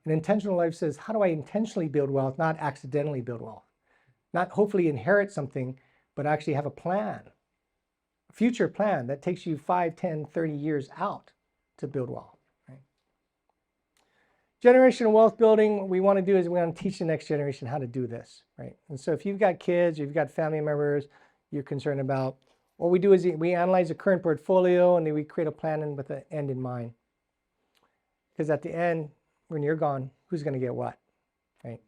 An intentional life says, how do I intentionally build wealth, not accidentally build wealth? Not hopefully inherit something, but actually have a plan, a future plan that takes you 5, 10, 30 years out to build wealth. Right? Generational wealth building, what we want to do is we want to teach the next generation how to do this. Right? And so if you've got kids, you've got family members you're concerned about, what we do is we analyze the current portfolio and then we create a plan with an end in mind. Because at the end, when you're gone, who's going to get what? Right?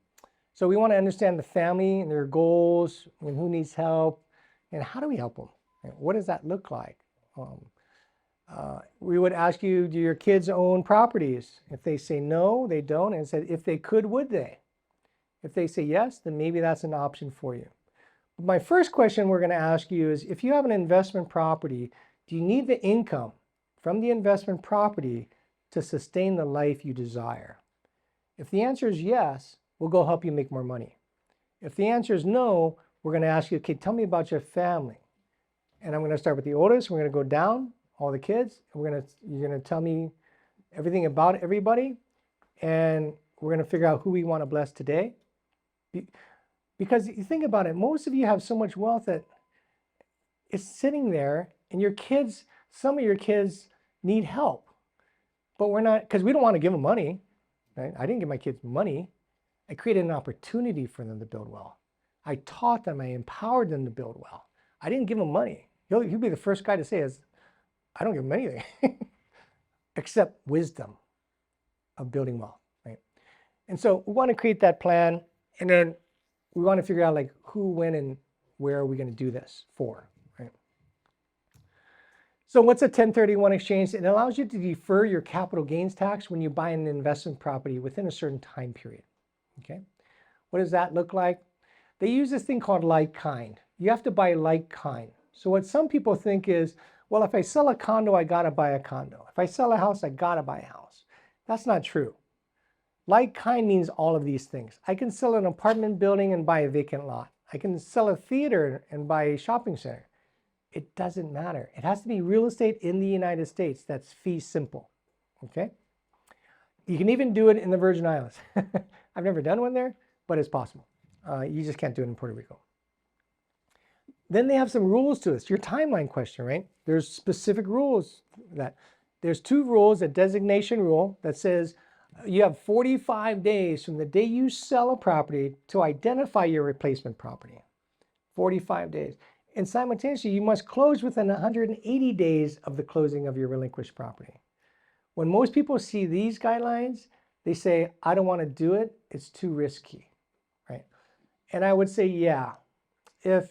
So we want to understand the family and their goals and who needs help and how do we help them? Right? What does that look like? We would ask you, do your kids own properties? If they say no, they don't, and said if they could, would they? If they say yes, then maybe that's an option for you. My first question we're going to ask you is, if you have an investment property, do you need the income from the investment property to sustain the life you desire? If the answer is yes, we'll go help you make more money. If the answer is no, we're going to ask you, okay, tell me about your family. And I'm going to start with the oldest. We're going to go down, all the kids. And you're going to tell me everything about everybody. And we're going to figure out who we want to bless today. Because you think about it, most of you have so much wealth that it's sitting there, and your kids, some of your kids need help. But we're not, because we don't want to give them money. Right? I didn't give my kids money. I created an opportunity for them to build wealth. I taught them, I empowered them to build wealth. I didn't give them money. He'll be the first guy to say is, I don't give them anything except wisdom of building wealth. Right? And so we want to create that plan, and then we want to figure out like who, when, and where are we going to do this for. Right? So what's a 1031 exchange? It allows you to defer your capital gains tax when you buy an investment property within a certain time period. Okay, what does that look like? They use this thing called like kind. You have to buy like kind. So what some people think is, well, if I sell a condo, I got to buy a condo. If I sell a house, I got to buy a house. That's not true. Like kind means all of these things. I can sell an apartment building and buy a vacant lot. I can sell a theater and buy a shopping center. It doesn't matter. It has to be real estate in the United States that's fee simple. Okay? You can even do it in the Virgin Islands. I've never done one there, but it's possible. You just can't do it in Puerto Rico. Then they have some rules to this. Your timeline question, right? There's specific rules that there's 2 rules, a designation rule that says you have 45 days from the day you sell a property to identify your replacement property. 45 days. And simultaneously, you must close within 180 days of the closing of your relinquished property. When most people see these guidelines, they say, I don't want to do it. It's too risky, right? And I would say, yeah, if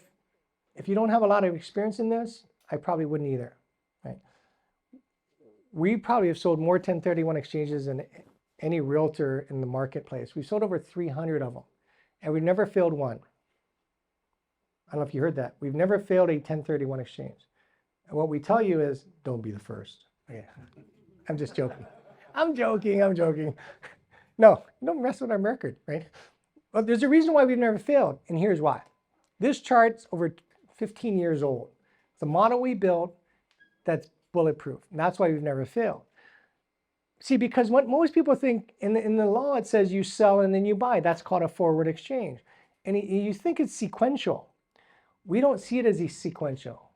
you don't have a lot of experience in this, I probably wouldn't either, right? We probably have sold more 1031 exchanges than any realtor in the marketplace. We've sold over 300 of them, and we've never failed one. I don't know if you heard that. We've never failed a 1031 exchange. And what we tell you is, don't be the first. Yeah. I'm just joking. I'm joking. No, don't mess with our record, right? But there's a reason why we've never failed, and here's why. This chart's over 15 years old. It's a model we built that's bulletproof, and that's why we've never failed. See, because what most people think, in the law it says you sell and then you buy. That's called a forward exchange. And you think it's sequential. We don't see it as sequential.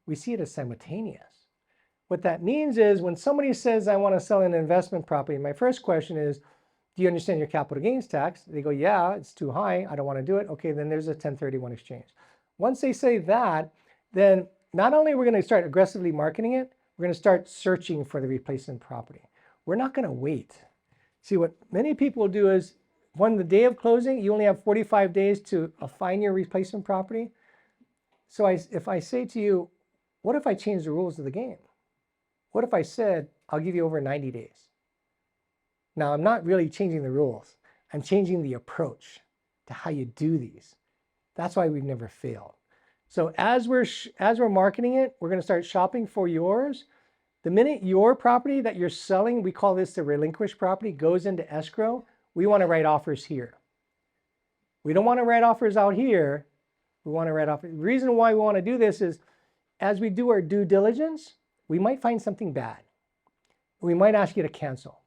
We see it as simultaneous. What that means is when somebody says, I want to sell an investment property, my first question is, do you understand your capital gains tax? They go, yeah, it's too high. I don't want to do it. Okay, then there's a 1031 exchange. Once they say that, then not only are we going to start aggressively marketing it, we're going to start searching for the replacement property. We're not going to wait. See, what many people do is, when the day of closing, you only have 45 days to find your replacement property. So if I say to you, what if I change the rules of the game? What if I said, I'll give you over 90 days? Now, I'm not really changing the rules. I'm changing the approach to how you do these. That's why we've never failed. So as we're marketing it, we're going to start shopping for yours. The minute your property that you're selling, we call this the relinquished property, goes into escrow, we want to write offers here. We don't want to write offers out here. We want to write offers. The reason why we want to do this is as we do our due diligence, we might find something bad. We might ask you to cancel.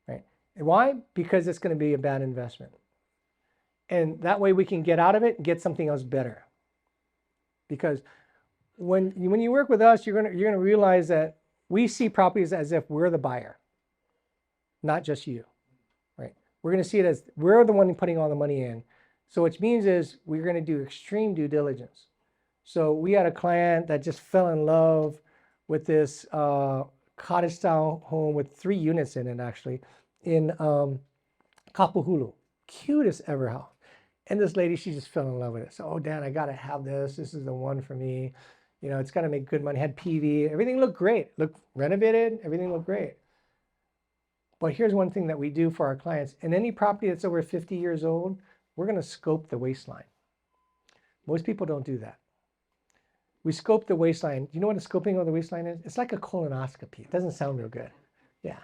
Right? And why? Because it's going to be a bad investment. And that way we can get out of it and get something else better. Because when you work with us, you're gonna realize that we see properties as if we're the buyer, not just you, right? We're gonna see it as we're the one putting all the money in. So what it means is we're gonna do extreme due diligence. So we had a client that just fell in love with this cottage-style home with 3 units in it, actually, in Kapahulu, cutest ever house. And this lady, she just fell in love with it. So, oh, Dan, I got to have this. This is the one for me. You know, it's got to make good money. Had PV. Everything looked great. Looked renovated. Everything looked great. But here's one thing that we do for our clients. In any property that's over 50 years old, we're going to scope the waistline. Most people don't do that. We scope the waistline. You know what a scoping of the waistline is? It's like a colonoscopy. It doesn't sound real good. Yeah.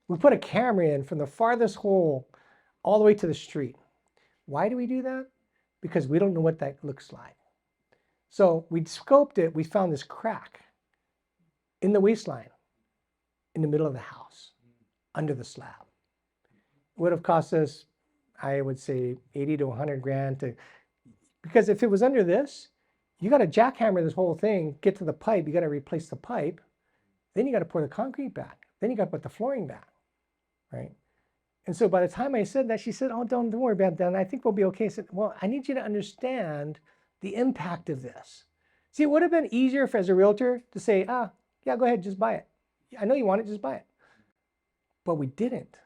We put a camera in from the farthest hole all the way to the street. Why do we do that? Because we don't know what that looks like. So we scoped it. We found this crack in the waistline, in the middle of the house, under the slab. It would have cost us, I would say, 80 to 100 grand to, because if it was under this, you got to jackhammer this whole thing, get to the pipe. You got to replace the pipe. Then you got to pour the concrete back. Then you got to put the flooring back, right? And so by the time I said that, she said, oh, don't worry about that. I think we'll be okay. I said, well, I need you to understand the impact of this. See, it would have been easier if, as a realtor, to say, yeah, go ahead, just buy it. I know you want it, just buy it. But we didn't,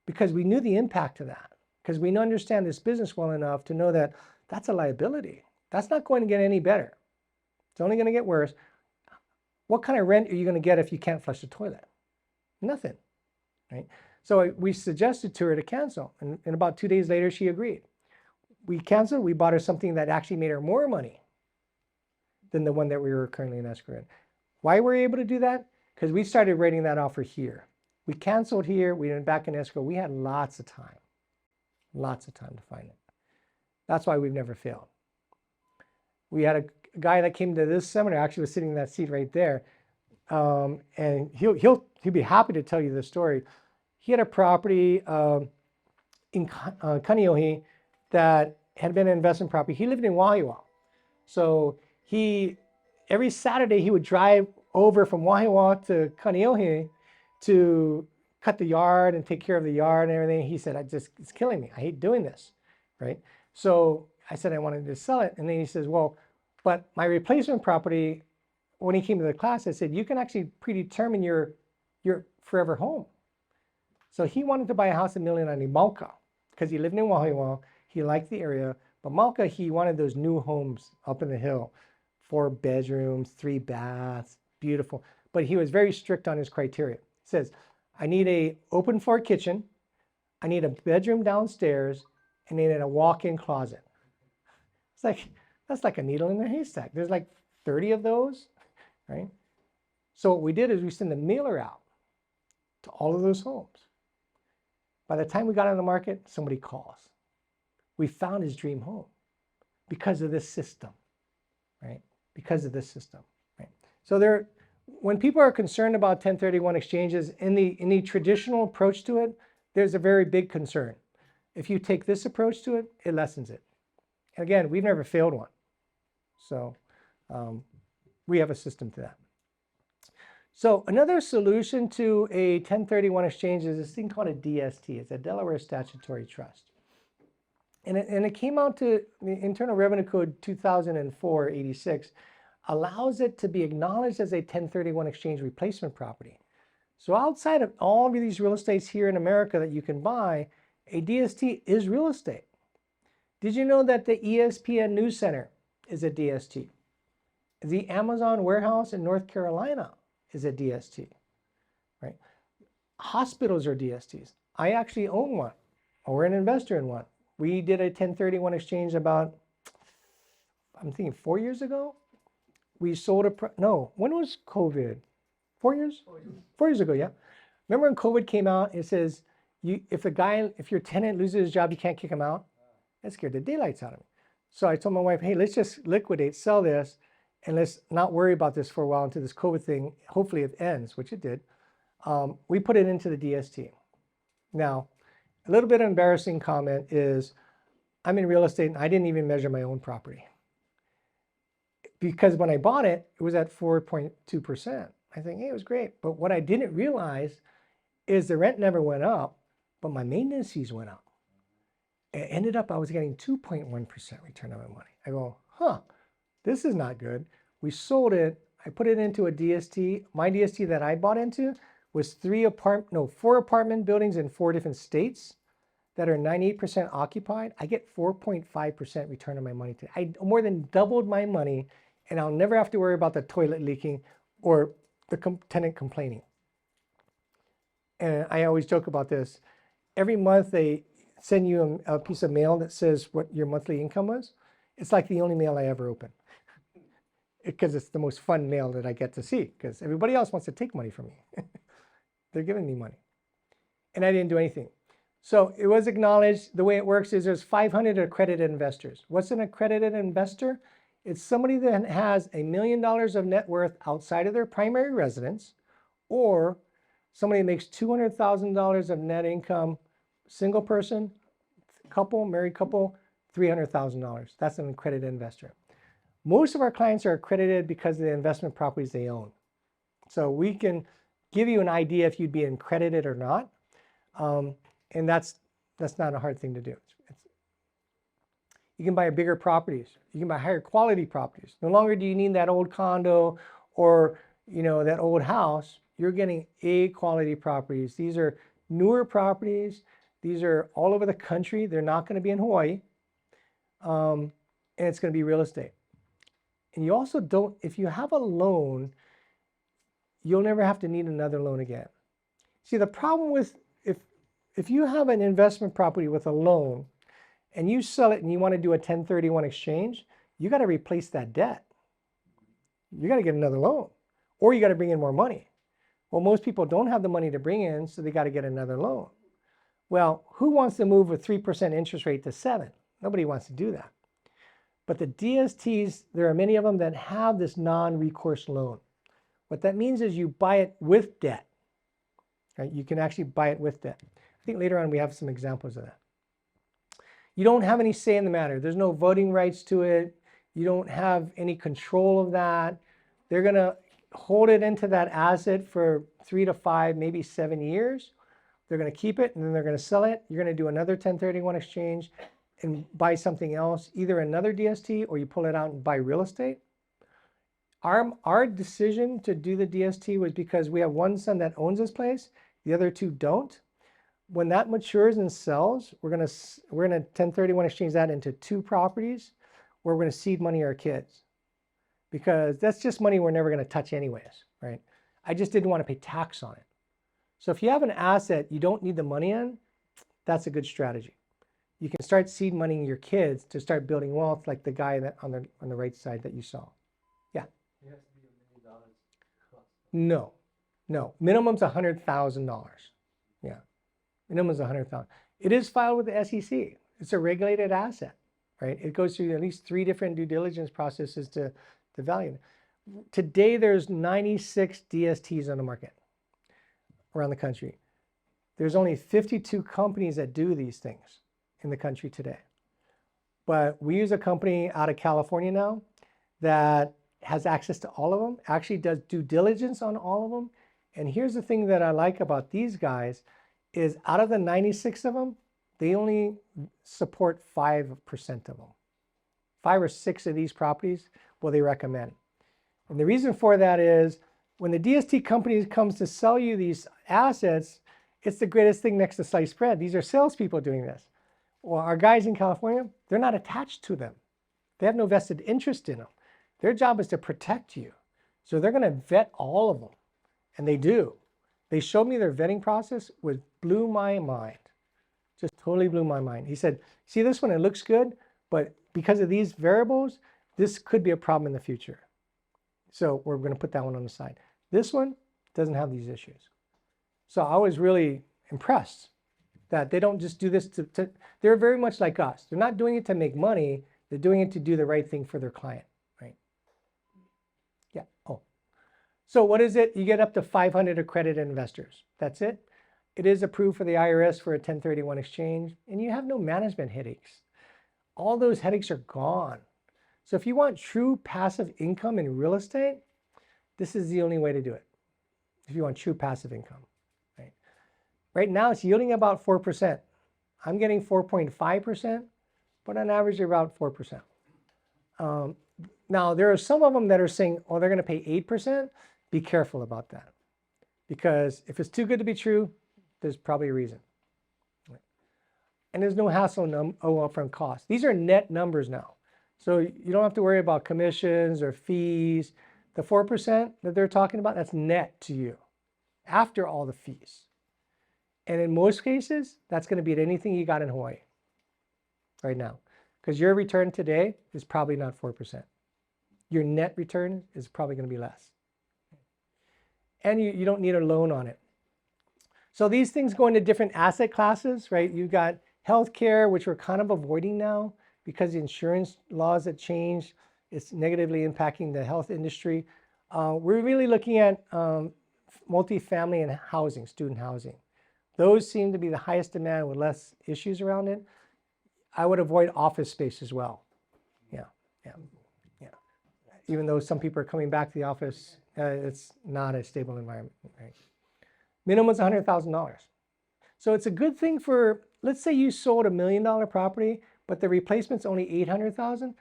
because we knew the impact of that, because we understand this business well enough to know that that's a liability. That's not going to get any better. It's only going to get worse. What kind of rent are you going to get if you can't flush the toilet? Nothing, right? So we suggested to her to cancel, and about 2 days later, she agreed. We canceled. We bought her something that actually made her more money than the one that we were currently in escrow in. Why were we able to do that? Because we started writing that offer here. We canceled here. We went back in escrow. We had lots of time to find it. That's why we've never failed. We had a guy that came to this seminar, actually was sitting in that seat right there, and he'll be happy to tell you the story. He had a property in Kaneohe that had been an investment property. He lived in Wahiawa. So every Saturday he would drive over from Wahiawa to Kaneohe to cut the yard and take care of the yard and everything. He said, it's killing me. I hate doing this, right? So I said I wanted to sell it. And then he says, well, but my replacement property, when he came to the class, I said, you can actually predetermine your forever home. So he wanted to buy a house in Mililani, Mauka, because he lived in Wahiawa. He liked the area. But Mauka, he wanted those new homes up in the hill, 4 bedrooms, 3 baths, beautiful. But he was very strict on his criteria. He says, I need a open floor kitchen. I need a bedroom downstairs, and I need a walk-in closet. It's like, that's like a needle in a haystack. There's like 30 of those, right? So what we did is we sent a mailer out to all of those homes. By the time we got on the market, somebody calls. We found his dream home because of this system, right? Because of this system, right? So when people are concerned about 1031 exchanges, in the traditional approach to it, there's a very big concern. If you take this approach to it, it lessens it. And again, we've never failed one. So we have a system to that. So another solution to a 1031 exchange is this thing called a DST. It's a Delaware Statutory Trust. And it came out to the Internal Revenue Code 2004-86, allows it to be acknowledged as a 1031 exchange replacement property. So outside of all of these real estates here in America that you can buy, a DST is real estate. Did you know that the ESPN News Center is a DST? The Amazon warehouse in North Carolina is a DST, right? Hospitals are DSTs. I actually own one, or an investor in one. We did a 1031 exchange about I'm thinking 4 years ago, we sold no, when was COVID? 4 years? 4 years ago, yeah. Remember when COVID came out, it says, if your tenant loses his job, you can't kick him out? That scared the daylights out of me. So I told my wife, hey, let's just liquidate, sell this, and let's not worry about this for a while until this COVID thing, hopefully it ends, which it did. We put it into the DST. Now, a little bit of embarrassing comment is, I'm in real estate and I didn't even measure my own property. Because when I bought it, it was at 4.2%. I think, hey, it was great. But what I didn't realize is the rent never went up, but my maintenance fees went up. It ended up, I was getting 2.1% return on my money. I go, huh, this is not good. We sold it. I put it into a DST. My DST that I bought into was 4 apartment buildings in 4 different states that are 98% occupied. I get 4.5% return on my money today. I more than doubled my money, and I'll never have to worry about the toilet leaking or the tenant complaining. And I always joke about this. Every month they send you a piece of mail that says what your monthly income was. It's like the only mail I ever open, because it's the most fun mail that I get to see, because everybody else wants to take money from me. They're giving me money. And I didn't do anything. So it was acknowledged. The way it works is there's 500 accredited investors. What's an accredited investor? It's somebody that has $1 million of net worth outside of their primary residence, or somebody that makes $200,000 of net income, single person, couple, married couple, $300,000. That's an accredited investor. Most of our clients are accredited because of the investment properties they own. So we can give you an idea if you'd be accredited or not. And that's not a hard thing to do. You can buy bigger properties. You can buy higher quality properties. No longer do you need that old condo or that old house. You're getting A quality properties. These are newer properties. These are all over the country. They're not going to be in Hawaii. And it's going to be real estate. And you also don't, if you have a loan, you'll never have to need another loan again. See, the problem with, if you have an investment property with a loan and you sell it and you want to do a 1031 exchange, you got to replace that debt. You got to get another loan, or you got to bring in more money. Well, most people don't have the money to bring in, so they got to get another loan. Well, who wants to move a 3% interest rate to 7%? Nobody wants to do that. But the DSTs, there are many of them that have this non-recourse loan. What that means is you buy it with debt. Right? You can actually buy it with debt. I think later on we have some examples of that. You don't have any say in the matter. There's no voting rights to it. You don't have any control of that. They're going to hold it into that asset for 3 to 5, maybe 7 years. They're going to keep it, and then they're going to sell it. You're going to do another 1031 exchange and buy something else, either another DST, or you pull it out and buy real estate. Our decision to do the DST was because we have one son that owns this place, the other 2 don't. When that matures and sells, we're gonna 1031 exchange that into 2 properties where we're gonna seed money our kids, because that's just money we're never gonna touch anyways, right? I just didn't want to pay tax on it. So if you have an asset you don't need the money in, that's a good strategy. You can start seed moneying your kids to start building wealth, like the guy that on the right side that you saw. Yeah. It has to be $1 million plus. No. Minimum's $100,000. Yeah. Minimum's $100,000. It is filed with the SEC. It's a regulated asset, right? It goes through at least 3 different due diligence processes to value. Today, there's 96 DSTs on the market around the country. There's only 52 companies that do these things in the country today. But we use a company out of California now that has access to all of them, actually does due diligence on all of them. And here's the thing that I like about these guys is out of the 96 of them, they only support 5% of them. 5 or 6 of these properties will they recommend. And the reason for that is when the DST company comes to sell you these assets, it's the greatest thing next to sliced bread. These are salespeople doing this. Well, our guys in California, they're not attached to them. They have no vested interest in them. Their job is to protect you. So they're going to vet all of them. And they do. They showed me their vetting process, which blew my mind. Just totally blew my mind. He said, see this one, it looks good, but because of these variables, This could be a problem in the future. So we're going to put that one on the side. This one doesn't have these issues. So I was really impressed that they don't just do this they're very much like us. They're not doing it to make money. They're doing it to do the right thing for their client, right? Yeah. Oh. So what is it? You get up to 500 accredited investors. That's it. It is approved for the IRS for a 1031 exchange, and you have no management headaches. All those headaches are gone. So if you want true passive income in real estate, this is the only way to do it. If you want true passive income, right? Right now it's yielding about 4%. I'm getting 4.5%, but on average they're about 4%. Now there are some of them that are saying, oh, they're going to pay 8%. Be careful about that, because if it's too good to be true, there's probably a reason. And there's no hassle, no upfront cost. These are net numbers now. So you don't have to worry about commissions or fees. The 4% that they're talking about, that's net to you after all the fees. And in most cases, that's going to beat anything you got in Hawaii right now, because your return today is probably not 4%. Your net return is probably going to be less. And you don't need a loan on it. So these things go into different asset classes, right? You've got healthcare, which we're kind of avoiding now because the insurance laws that changed, it's negatively impacting the health industry. We're really looking at multifamily and housing, student housing. Those seem to be the highest demand with less issues around it. I would avoid office space as well. Yeah. Even though some people are coming back to the office, it's not a stable environment, right? Minimum is $100,000. So it's a good thing for, let's say you sold $1 million property, but the replacement's only $800,000.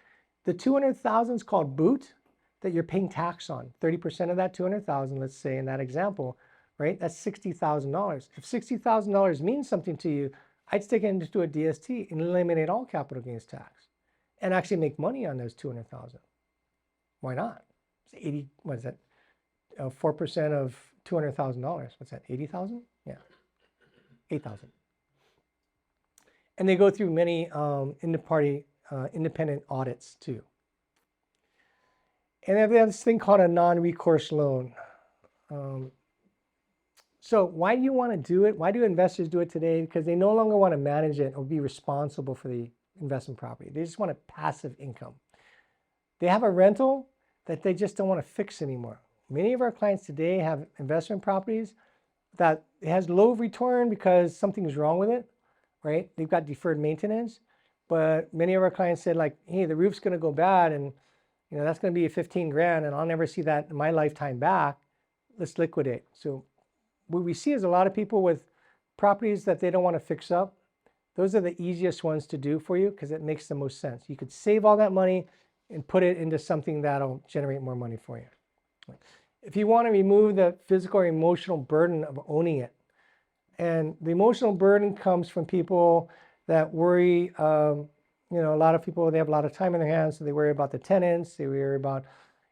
The $200,000 is called boot that you're paying tax on. 30% of that $200,000, let's say in that example, right? That's $60,000. If $60,000 means something to you, I'd stick it into a DST and eliminate all capital gains tax and actually make money on those $200,000. Why not? It's 80, what is that? 4% of $200,000. What's that? 80,000? Yeah, 8,000. And they go through many independent audits too. And they have this thing called a non-recourse loan. So why do you want to do it? Why do investors do it today? Because they no longer want to manage it or be responsible for the investment property. They just want a passive income. They have a rental that they just don't want to fix anymore. Many of our clients today have investment properties that it has low return because something's wrong with it, right? They've got deferred maintenance, but many of our clients said like, hey, the roof's going to go bad and that's going to be 15 grand and I'll never see that in my lifetime back. Let's liquidate. So what we see is a lot of people with properties that they don't want to fix up. Those are the easiest ones to do for you because it makes the most sense. You could save all that money and put it into something that'll generate more money for you. If you want to remove the physical or emotional burden of owning it, and the emotional burden comes from people that worry, a lot of people, they have a lot of time in their hands, so they worry about the tenants, they worry about,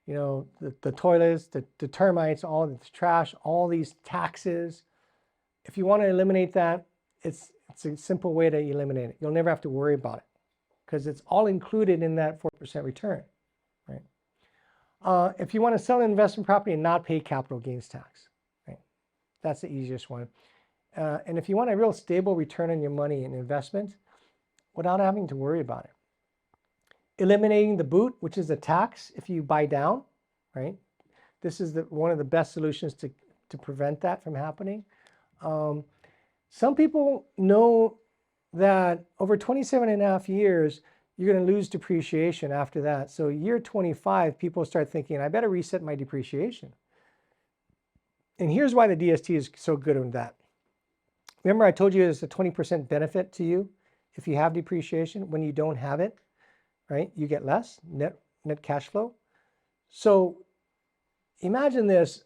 the toilets, the termites, all the trash, all these taxes. If you want to eliminate that, it's a simple way to eliminate it. You'll never have to worry about it because it's all included in that 4% return, right? If you want to sell an investment property and not pay capital gains tax, right? That's the easiest one. And if you want a real stable return on your money in investment without having to worry about it. Eliminating the boot, which is a tax if you buy down, right? This is one of the best solutions to prevent that from happening. Some people know that over 27 and a half years, you're going to lose depreciation after that. So year 25, people start thinking, I better reset my depreciation. And here's why the DST is so good on that. Remember I told you there's a 20% benefit to you if you have depreciation. When you don't have it, right, you get less net cash flow. So imagine this,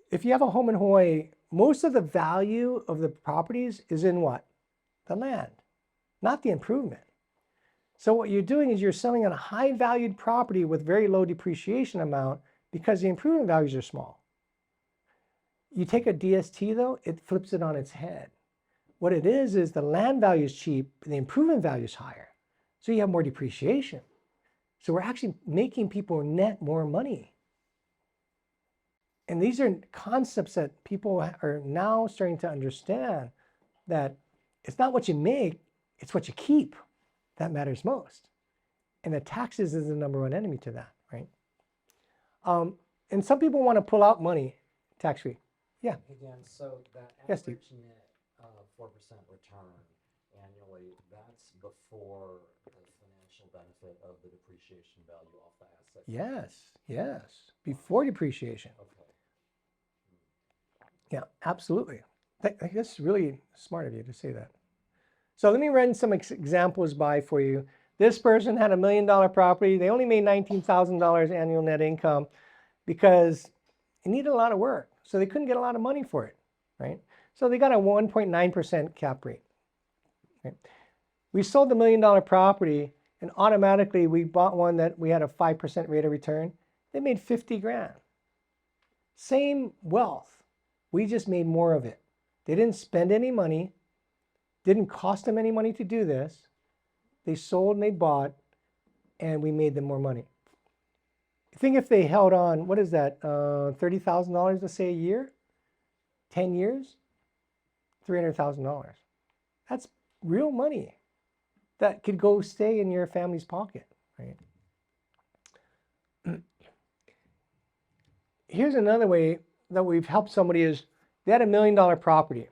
if you have a home in Hawaii, most of the value of the properties is in what? The land, not the improvement. So what you're doing is you're selling on a high valued property with very low depreciation amount because the improvement values are small. You take a DST though, it flips it on its head. What it is the land value is cheap, the improvement value is higher. So you have more depreciation. So we're actually making people net more money. And these are concepts that people are now starting to understand, that it's not what you make, it's what you keep that matters most. And the taxes is the number one enemy to that, right? And some people want to pull out money tax-free. Yeah. Again, so that Yes, Steve. average net 4% return annually, that's before the financial benefit of the depreciation value off the asset. Yes, yes. Before depreciation. Okay. Yeah, absolutely. That's really smart of you to say that. So let me run some examples by for you. This person had $1 million property. They only made $19,000 annual net income because it needed a lot of work. So they couldn't get a lot of money for it, right? So they got a 1.9% cap rate. Right? We sold the $1 million property, and automatically we bought one that we had a 5% rate of return. They made 50 grand. Same wealth. We just made more of it. They didn't spend any money. Didn't cost them any money to do this. They sold and they bought, and we made them more money. I think if they held on, what is that, $30,000, let's say a year, 10 years, $300,000. That's real money that could go stay in your family's pocket, right? Here's another way that we've helped somebody is they had $1 million property.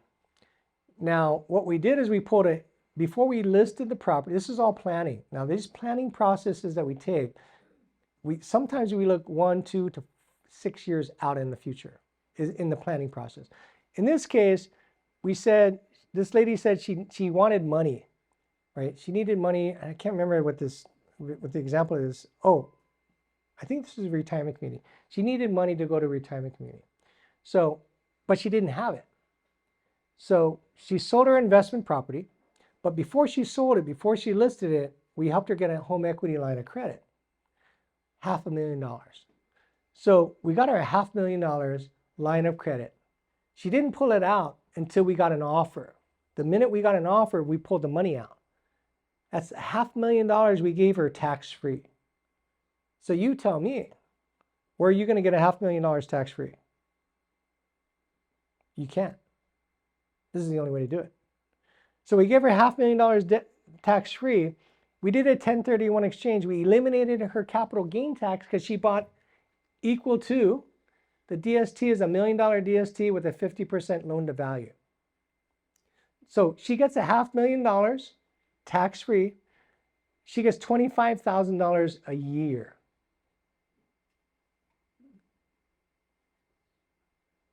Now, what we did is we pulled it, before we listed the property, this is all planning. Now, these planning processes that we take, sometimes we look 1, 2 to 6 years out in the future, in the planning process. In this case, this lady said she wanted money, right? She needed money. I can't remember what the example is. Oh, I think this is a retirement community. She needed money to go to a retirement community. So, but she didn't have it. So she sold her investment property, but before she sold it, before she listed it, we helped her get a home equity line of credit, $500,000. So we got her a $500,000 line of credit. She didn't pull it out until we got an offer. The minute we got an offer, we pulled the money out. That's $500,000 we gave her tax-free. So you tell me, where are you going to get a $500,000 tax-free? You can't. This is the only way to do it. So we gave her $500,000 tax-free. We did a 1031 exchange. We eliminated her capital gain tax because she bought equal to, the DST is $1 million DST with a 50% loan to value. So she gets a $500,000 tax-free. She gets $25,000 a year.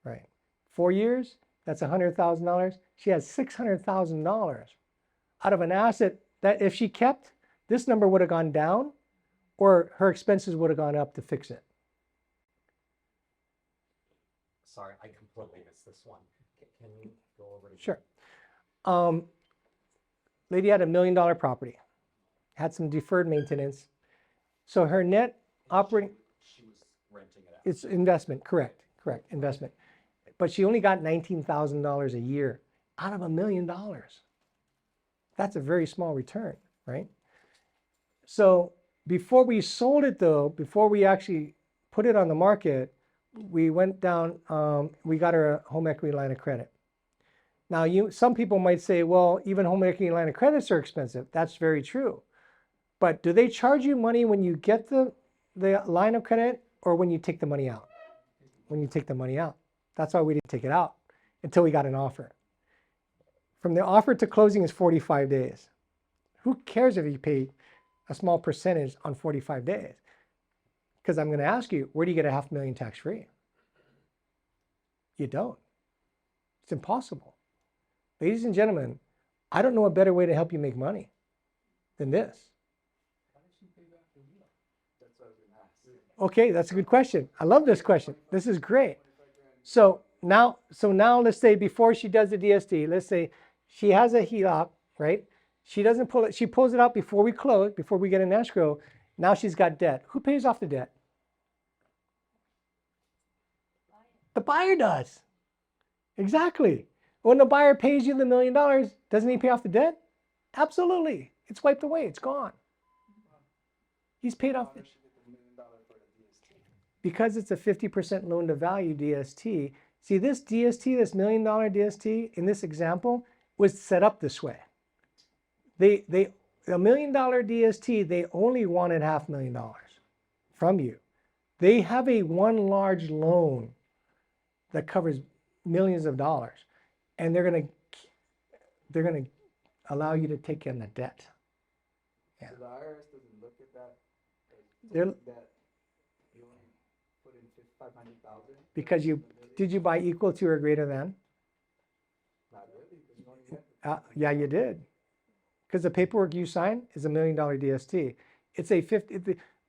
Right. 4 years, that's $100,000. She has $600,000 out of an asset that if she kept, this number would have gone down or her expenses would have gone up to fix it. Sorry, I completely missed this one. Can you go over it again? Sure. Lady had $1 million property, had some deferred maintenance. So her net operating, She was renting it out. it's investment, correct, investment. But she only got $19,000 a year out of $1 million. That's a very small return, right? So before we sold it though, before we actually put it on the market, we went down, we got her a home equity line of credit. Now, some people might say, well, even home equity line of credits are expensive. That's very true. But do they charge you money when you get the line of credit or when you take the money out? When you take the money out. That's why we didn't take it out until we got an offer. From the offer to closing is 45 days. Who cares if you pay a small percentage on 45 days? Because I'm going to ask you, where do you get a $500,000 tax-free? You don't. It's impossible. Ladies and gentlemen, I don't know a better way to help you make money than this. Okay, that's a good question. I love this question. This is great. So now let's say before she does the DST, let's say she has a HELOC, right? She doesn't pull it. She pulls it out before we close, before we get an escrow. Now she's got debt. Who pays off the debt? The buyer does. Exactly. When the buyer pays you the $1 million, doesn't he pay off the debt? Absolutely. It's wiped away. It's gone. He's paid off. How does she get the $1 million for the DST? Because it's a 50% loan to value DST. See, this DST, this $1 million DST in this example was set up this way. A $1 million DST, they only wanted $500,000 from you. They have one large loan that covers millions of dollars, and they're gonna allow you to take in the debt. Yeah. So the IRS doesn't look at that, They're, that you only put in 500,000? because did you buy equal to or greater than? Not really, because you only get Yeah, you did. Because the paperwork you sign is a $1 million DST. It's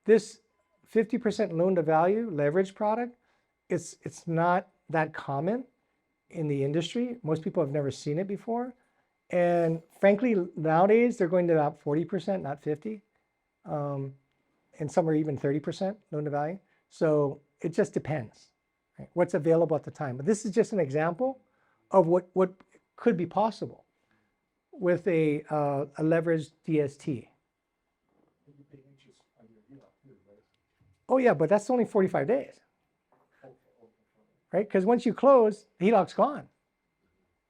this 50% loan to value leverage product. It's not that common in the industry. Most people have never seen it before. And frankly, nowadays they're going to about 40%, not 50. And some are even 30% loan to value. So it just depends, right? What's available at the time. But this is just an example of what could be possible with a leveraged DST. You pay interest on your HELOC too, right? Oh yeah, but that's only 45 days, right? Because once you close, the HELOC's gone.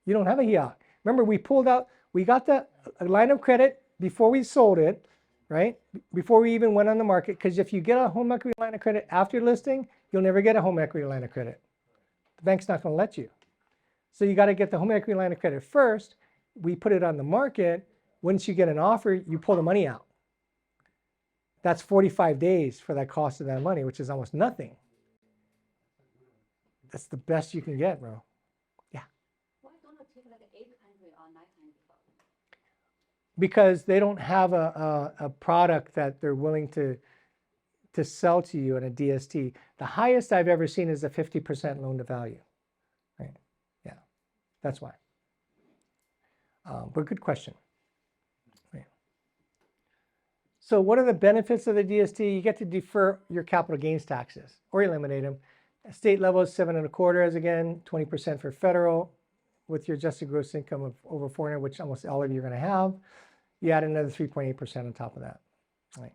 You don't have a HELOC. Remember, we got the line of credit before we sold it, right? Before we even went on the market. Because if you get a home equity line of credit after listing, you'll never get a home equity line of credit. The bank's not going to let you. So you got to get the home equity line of credit first. We put it on the market. Once you get an offer, you pull the money out. That's 45 days for that cost of that money, which is almost nothing. That's the best you can get, bro. Why don't I take like 800 or 900? Because they don't have a product that they're willing to sell to you in a DST. The highest I've ever seen is a 50% loan to value. Right? Yeah, that's why. But good question. Right. So what are the benefits of the DST? You get to defer your capital gains taxes or eliminate them. State level is 7.25 as again, 20% for federal with your adjusted gross income of over 400, which almost all of you are going to have. You add another 3.8% on top of that. Right.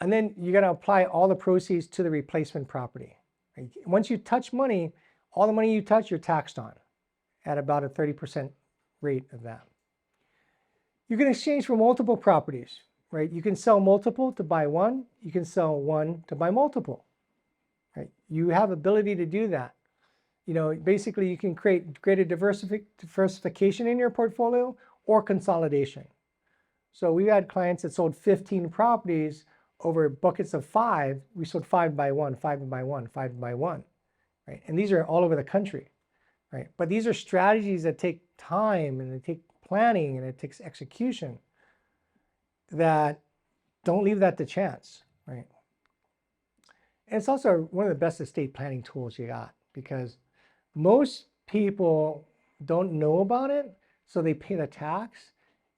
And then you got to apply all the proceeds to the replacement property. Right. Once you touch money, all the money you touch, you're taxed on at about a 30% rate of that. You can exchange for multiple properties, right? You can sell multiple to buy one. You can sell one to buy multiple, right? You have ability to do that. You know, basically you can create greater diversification in your portfolio or consolidation. So we've had clients that sold 15 properties over buckets of 5. We sold 5 by 1, 5 by 1, 5 by 1, right? And these are all over the country, right? But these are strategies that take time and they take planning and it takes execution that don't leave that to chance, right? And it's also one of the best estate planning tools you got because most people don't know about it, so they pay the tax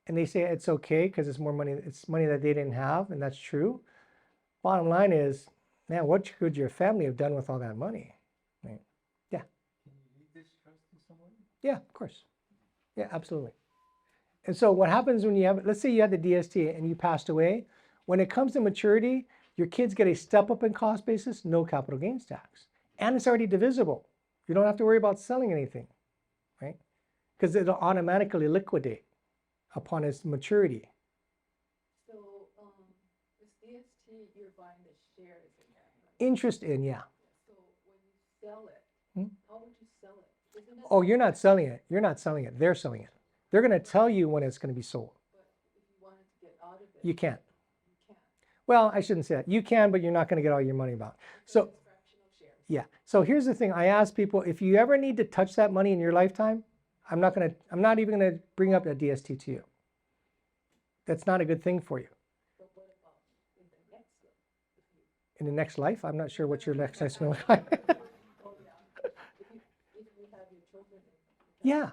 and they say it's okay because it's more money, it's money that they didn't have, and that's true. Bottom line is, man, what could your family have done with all that money? Right? Yeah. Can you leave this trust to someone? Yeah, of course. Yeah, absolutely. And so what happens when you have, let's say you had the DST and you passed away, when it comes to maturity, your kids get a step up in cost basis, no capital gains tax. And it's already divisible. You don't have to worry about selling anything, right? Because it'll automatically liquidate upon its maturity. So, this DST, you're buying the shares in that, right? Interest in, yeah. So when you sell it, how would you sell it? Isn't it? Oh, you're not selling it. You're not selling it. They're selling it. They're going to tell you when it's going to be sold. But if you wanted to get out of it, You can't. you can't. Well, I shouldn't say that. You can, but you're not going to get all your money back. So, It's fractional shares. yeah. So here's the thing. I ask people, if you ever need to touch that money in your lifetime, I'm not even going to bring up a DST to you. That's not a good thing for you. But what about in the next life? If you, In the next life, I'm not sure what your next life's going to look like. oh yeah, if you have your children. Yeah.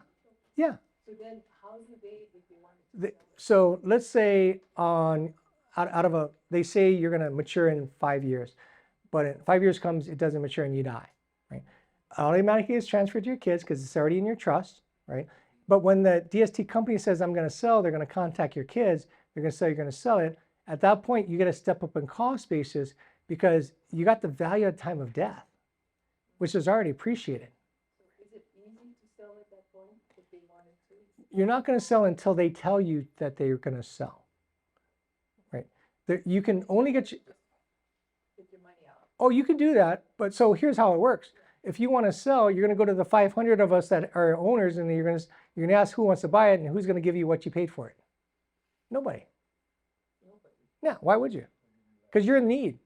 Yeah. So then how do they, if they wanted to So let's say they say you're going to mature in 5 years, but in 5 years comes, it doesn't mature and you die, right? Automatically it's transferred to your kids because it's already in your trust, right? But when the DST company says, I'm going to sell, they're going to contact your kids. They're going to say you're going to sell it. At that point, you got to step up in cost basis because you got the value at time of death, which is already appreciated. So is it easy to sell at that point if they wanted to? You're not going to sell until they tell you that they're going to sell, right? You can only get Get your money out. oh, you can do that, but so here's how it works. If you want to sell, you're going to go to the 500 of us that are owners, and you're going to ask who wants to buy it and who's going to give you what you paid for it. Nobody. Yeah, why would you? Because you're in need.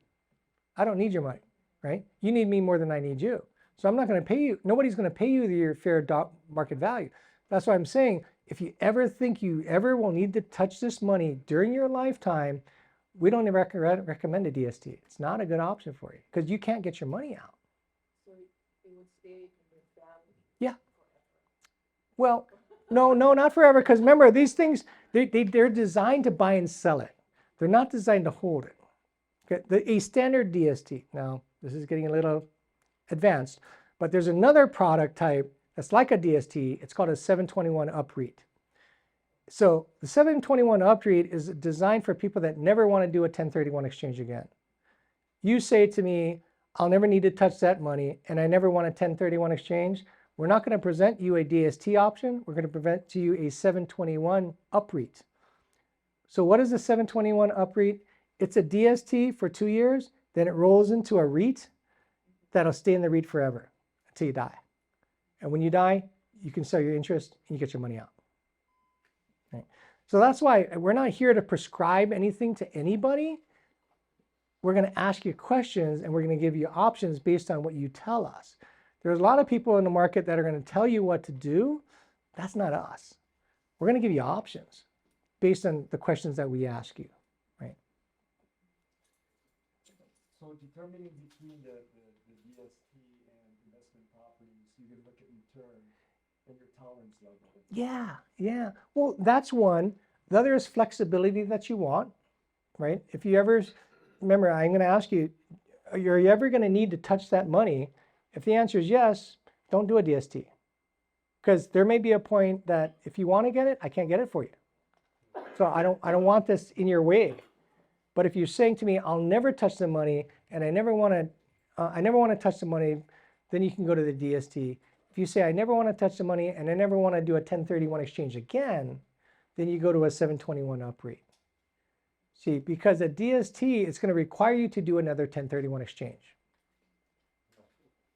I don't need your money, right? You need me more than I need you. So I'm not going to pay you. Nobody's going to pay you your fair market value. That's why I'm saying, if you ever think you ever will need to touch this money during your lifetime, we don't recommend a DST. It's not a good option for you because you can't get your money out. So it would stay in the family. Yeah. Well, no, not forever. Because remember, these things, they're designed to buy and sell it. They're not designed to hold it. Okay? A standard DST, now this is getting a little advanced, but there's another product type that's like a DST. It's called a 721 UPREIT. So the 721 UPREIT is designed for people that never want to do a 1031 exchange again. You say to me, I'll never need to touch that money, and I never want a 1031 exchange. We're not going to present you a DST option. We're going to present to you a 721 UPREIT. So what is a 721 UPREIT? It's a DST for 2 years, then it rolls into a REIT that'll stay in the REIT forever until you die. And when you die, you can sell your interest and you get your money out. Right? So that's why we're not here to prescribe anything to anybody. We're going to ask you questions and we're going to give you options based on what you tell us. There's a lot of people in the market that are going to tell you what to do. That's not us. We're going to give you options based on the questions that we ask you, right? So determining between the DST and investment properties, you can look at return and your tolerance level. Yeah. Well, that's one. The other is flexibility that you want, right? If you ever, remember, I'm going to ask you, are you ever going to need to touch that money? If the answer is yes, don't do a DST. Because there may be a point that if you want to get it, I can't get it for you. So I don't want this in your way. But if you're saying to me, I'll never touch the money and I never want to touch the money, then you can go to the DST. If you say, I never want to touch the money and I never want to do a 1031 exchange again, then you go to a 721 UPREIT. See, because a DST is going to require you to do another 1031 exchange.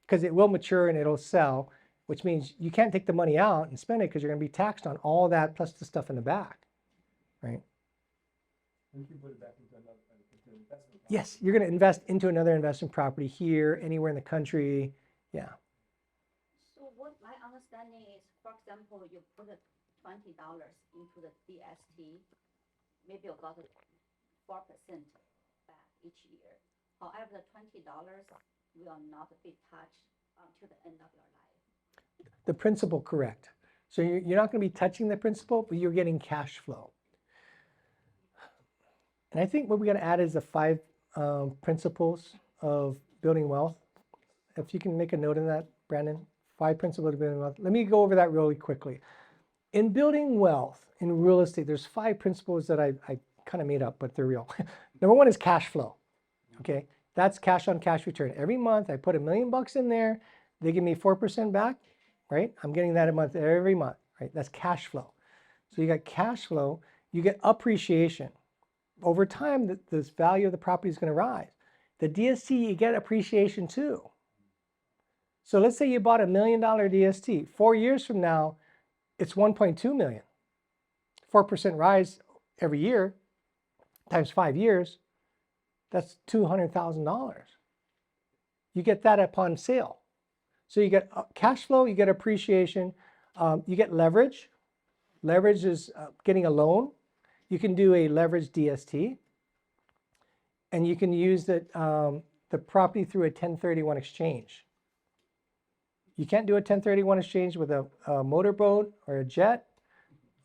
Because it will mature and it'll sell, which means you can't take the money out and spend it because you're going to be taxed on all that plus the stuff in the back, right? And you can put it back into another into investment. Yes, you're going to invest into another investment property here, anywhere in the country. Yeah. So what my understanding is, for example, you put $20 into the DST, maybe you got 4% back each year. However, the $20 will not be touched until the end of your life. The principal, correct. So you're not going to be touching the principal, but you're getting cash flow. And I think what we got to add is the 5 principles of building wealth. If you can make a note of that, Brandon, 5 principles of building wealth. Let me go over that really quickly. In building wealth in real estate, there's 5 principles that I kind of made up, but they're real. Number 1 is cash flow. Okay, that's cash on cash return. Every month I put $1 million in there. They give me 4% back, right? I'm getting that a month every month, right? That's cash flow. So you got cash flow. You get appreciation. Over time, this value of the property is going to rise. The DST, you get appreciation too. So let's say you bought $1 million DST. 4 years from now, it's 1.2 million. 4% rise every year times 5 years, that's $200,000. You get that upon sale. So you get cash flow, you get appreciation, you get leverage. Leverage is getting a loan. You can do a leveraged DST, and you can use the property through a 1031 exchange. You can't do a 1031 exchange with a motorboat or a jet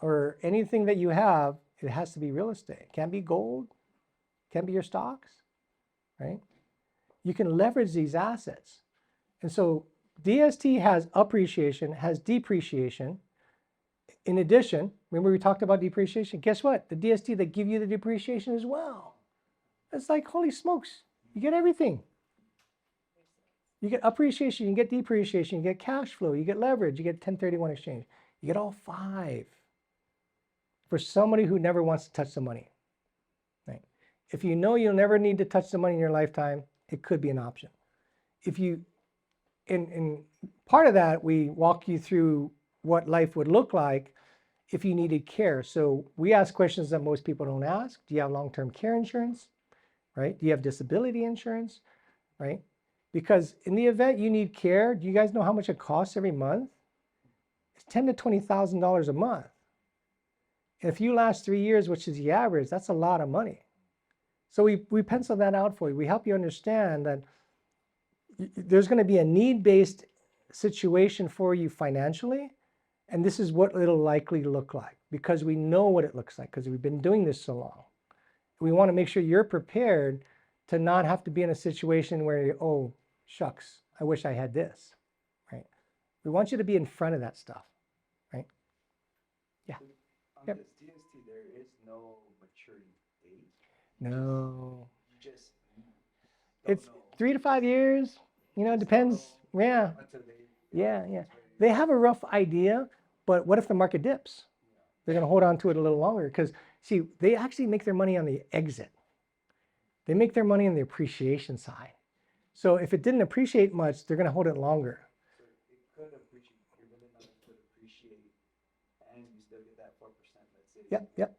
or anything that you have. It has to be real estate. It can't be gold. It can't be your stocks, right? You can leverage these assets. And so DST has appreciation, has depreciation. In addition, remember we talked about depreciation? Guess what? The DST that give you the depreciation as well. It's like, holy smokes, you get everything. You get appreciation, you get depreciation, you get cash flow, you get leverage, you get 1031 exchange. You get all 5 for somebody who never wants to touch the money. Right? If you know you'll never need to touch the money in your lifetime, it could be an option. If you, in part of that, we walk you through what life would look like if you needed care. So we ask questions that most people don't ask. Do you have long-term care insurance? Right? Do you have disability insurance? Right? Because in the event you need care, do you guys know how much it costs every month? It's $10,000 to $20,000 a month. And if you last 3 years, which is the average, that's a lot of money. So we pencil that out for you. We help you understand that there's going to be a need-based situation for you financially, and this is what it'll likely look like because we know what it looks like because we've been doing this so long. We want to make sure you're prepared to not have to be in a situation where you, oh, shucks, I wish I had this, right? We want you to be in front of that stuff, right? Yeah. On Yep. this DST, there is no maturity date. No. You just don't It's know. 3 to 5 years, you know, it depends. Yeah. Until they Yeah, yeah. They have a rough idea, but what if the market dips? They're going to hold on to it a little longer because, see, they actually make their money on the exit. They make their money on the appreciation side. So if it didn't appreciate much, they're going to hold it longer. So it could appreciate, your $1 million could appreciate, and you still get that 4%, let's say. Yep, yep.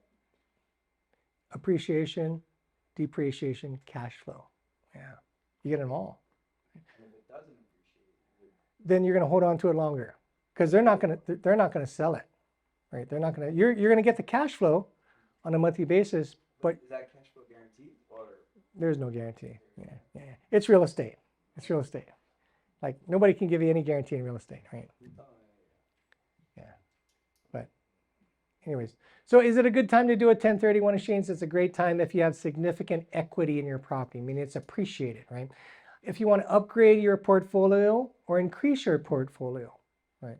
Appreciation, depreciation, cash flow. Yeah, you get them all. And if it doesn't appreciate, Then you're going to hold on to it longer because they're not going to sell it, right? They're not going to. You're going to get the cash flow on a monthly basis, but is that cash flow guaranteed or? there's no guarantee. Yeah, yeah. It's real estate. It's real estate. Like nobody can give you any guarantee in real estate, right? Yeah. But anyways, so is it a good time to do a 1031 exchange? It's a great time if you have significant equity in your property, meaning it's appreciated, right? If you want to upgrade your portfolio or increase your portfolio, right?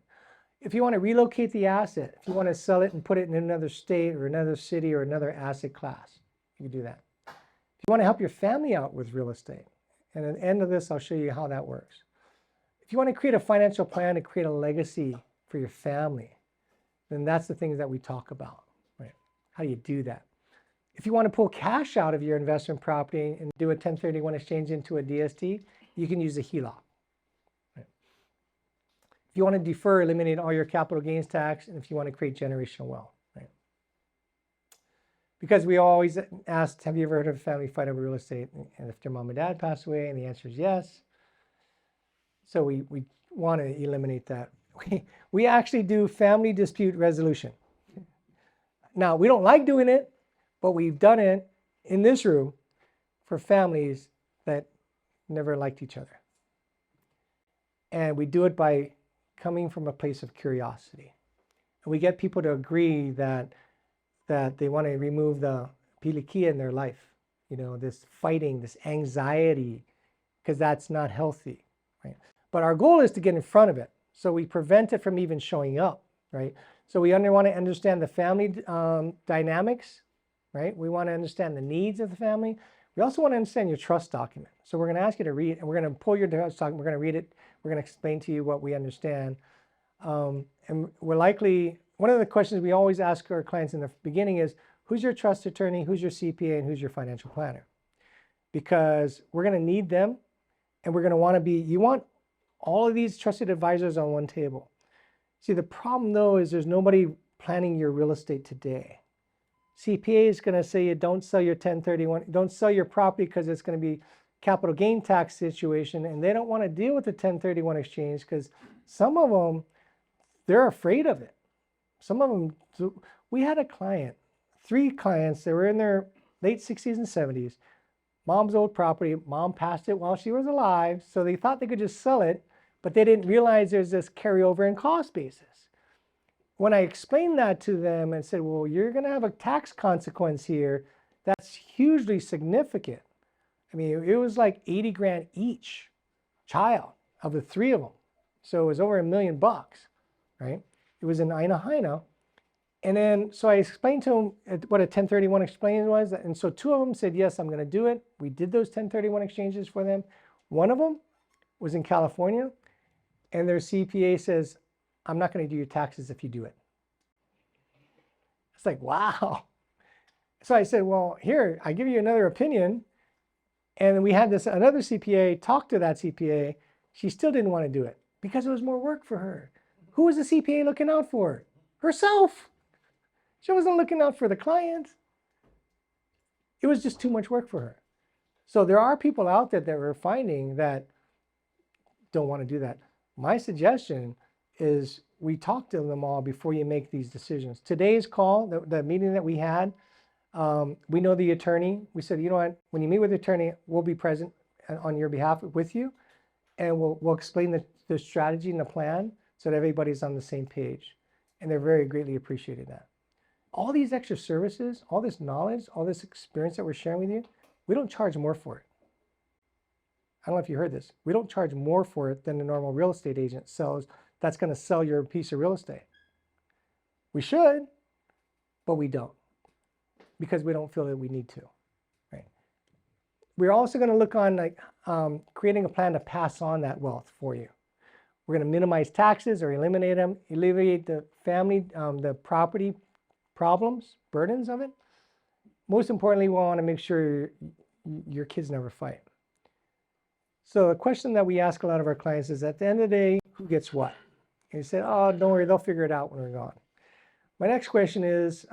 If you want to relocate the asset, if you want to sell it and put it in another state or another city or another asset class, you can do that. If you want to help your family out with real estate, and at the end of this, I'll show you how that works. If you want to create a financial plan to create a legacy for your family, then that's the things that we talk about, right? How do you do that? If you want to pull cash out of your investment property and do a 1031 exchange into a DST, you can use a HELOC. Right? If you want to defer, eliminate all your capital gains tax, and if you want to create generational wealth, right? Because we always ask, have you ever heard of a family fight over real estate? And if your mom and dad pass away, and the answer is yes. So we want to eliminate that. We actually do family dispute resolution. Now, we don't like doing it, but we've done it in this room for families that never liked each other. And we do it by coming from a place of curiosity. And we get people to agree that they want to remove the pilikia in their life, you know, this fighting, this anxiety, because that's not healthy, right? But our goal is to get in front of it. So we prevent it from even showing up, right? So we want to understand the family dynamics, right? We want to understand the needs of the family. We also want to understand your trust document. So we're going to ask you to read, and we're going to pull your trust document. We're going to read it. We're going to explain to you what we understand. And we're likely, one of the questions we always ask our clients in the beginning is, who's your trust attorney, who's your CPA, and who's your financial planner? Because we're going to need them, and we're going to want to be, you want all of these trusted advisors on one table. See, the problem though is there's nobody planning your real estate today. CPA is going to say you don't sell your 1031, don't sell your property because it's going to be capital gain tax situation, and they don't want to deal with the 1031 exchange because some of them, they're afraid of it. Some of them, so we had a client, 3 clients, they were in their late 60s and 70s. Mom's old property, mom passed it while she was alive, so they thought they could just sell it, but they didn't realize there's this carryover in cost basis. When I explained that to them and said, well, you're going to have a tax consequence here, that's hugely significant. I mean, it was like 80 grand each child of the 3 of them. So it was over $1 million, right? It was in Ihara. And then, so I explained to him what a 1031 exchange was. And so 2 of them said, yes, I'm going to do it. We did those 1031 exchanges for them. One of them was in California, and their CPA says, I'm not going to do your taxes if you do it. It's like, wow. So I said, well, here, I give you another opinion. And we had this another CPA talk to that CPA. She still didn't want to do it because it was more work for her. Who was the CPA looking out for? Herself. She wasn't looking out for the client. It was just too much work for her. So there are people out there that we're finding that don't want to do that. My suggestion is we talk to them all before you make these decisions. Today's call, the meeting that we had, we know the attorney. We said, you know what, when you meet with the attorney, we'll be present on your behalf with you, and we'll explain the strategy and the plan so that everybody's on the same page. And they're very greatly appreciated that. All these extra services, all this knowledge, all this experience that we're sharing with you, we don't charge more for it. I don't know if you heard this. We don't charge more for it than the normal real estate agent sells. That's going to sell your piece of real estate. We should, but we don't, because we don't feel that we need to. Right? We're also going to look on like creating a plan to pass on that wealth for you. We're going to minimize taxes or eliminate them, alleviate the family, the property problems, burdens of it. Most importantly, we want to make sure your kids never fight. So a question that we ask a lot of our clients is, at the end of the day, who gets what? And you say, oh, don't worry, they'll figure it out when we're gone. My next question is,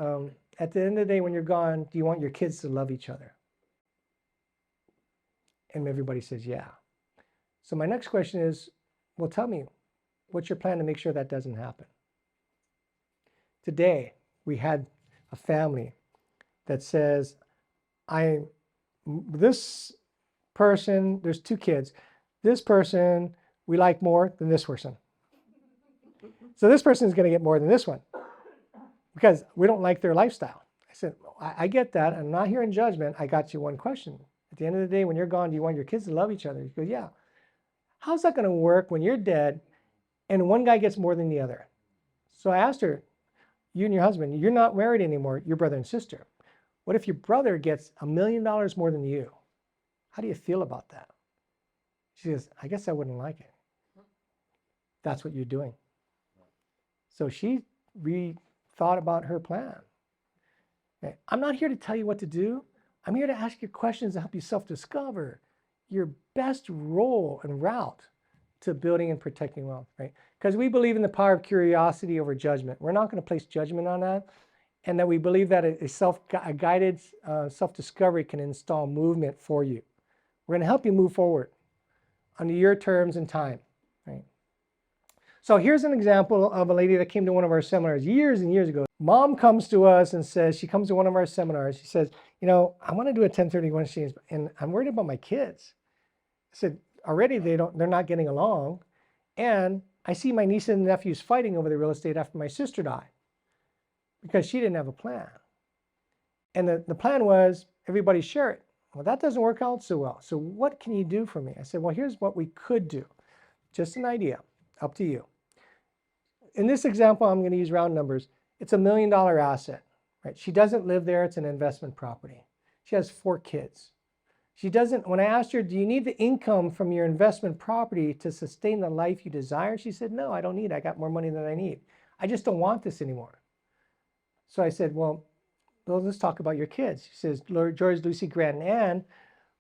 at the end of the day, when you're gone, do you want your kids to love each other? And everybody says, yeah. So my next question is, well, tell me, what's your plan to make sure that doesn't happen? Today, we had a family that says, this person, there's 2 kids. This person we like more than this person. So this person is going to get more than this one because we don't like their lifestyle. I said, I get that. I'm not here in judgment. I got you one question. At the end of the day, when you're gone, do you want your kids to love each other? He goes, yeah. How's that going to work when you're dead and one guy gets more than the other? So I asked her, you and your husband, you're not married anymore, you're brother and sister. What if your brother gets $1 million more than you? How do you feel about that? She says, I guess I wouldn't like it. That's what you're doing. So she rethought about her plan. Okay. I'm not here to tell you what to do. I'm here to ask you questions to help you self-discover your best role and route to building and protecting wealth, right? Because we believe in the power of curiosity over judgment. We're not going to place judgment on that, and that we believe that a guided self-discovery can install movement for you. We're going to help you move forward under your terms and time, right? So here's an example of a lady that came to one of our seminars years and years ago. Mom comes to us and says, she comes to one of our seminars. She says, you know, I want to do a 1031 exchange, and I'm worried about my kids. I said, already they're not getting along, and I see my nieces and nephews fighting over the real estate after my sister died because she didn't have a plan. And the plan was everybody share it. Well, that doesn't work out so well. So what can you do for me? I said, well, here's what we could do. Just an idea, up to you. In this example, I'm going to use round numbers. It's $1 million asset, right? She doesn't live there. It's an investment property. She has 4 kids. She doesn't, when I asked her, do you need the income from your investment property to sustain the life you desire? She said, no, I don't need it. I got more money than I need. I just don't want this anymore. So I said, well, let's talk about your kids. She says, George, Lucy, Grant, and Ann.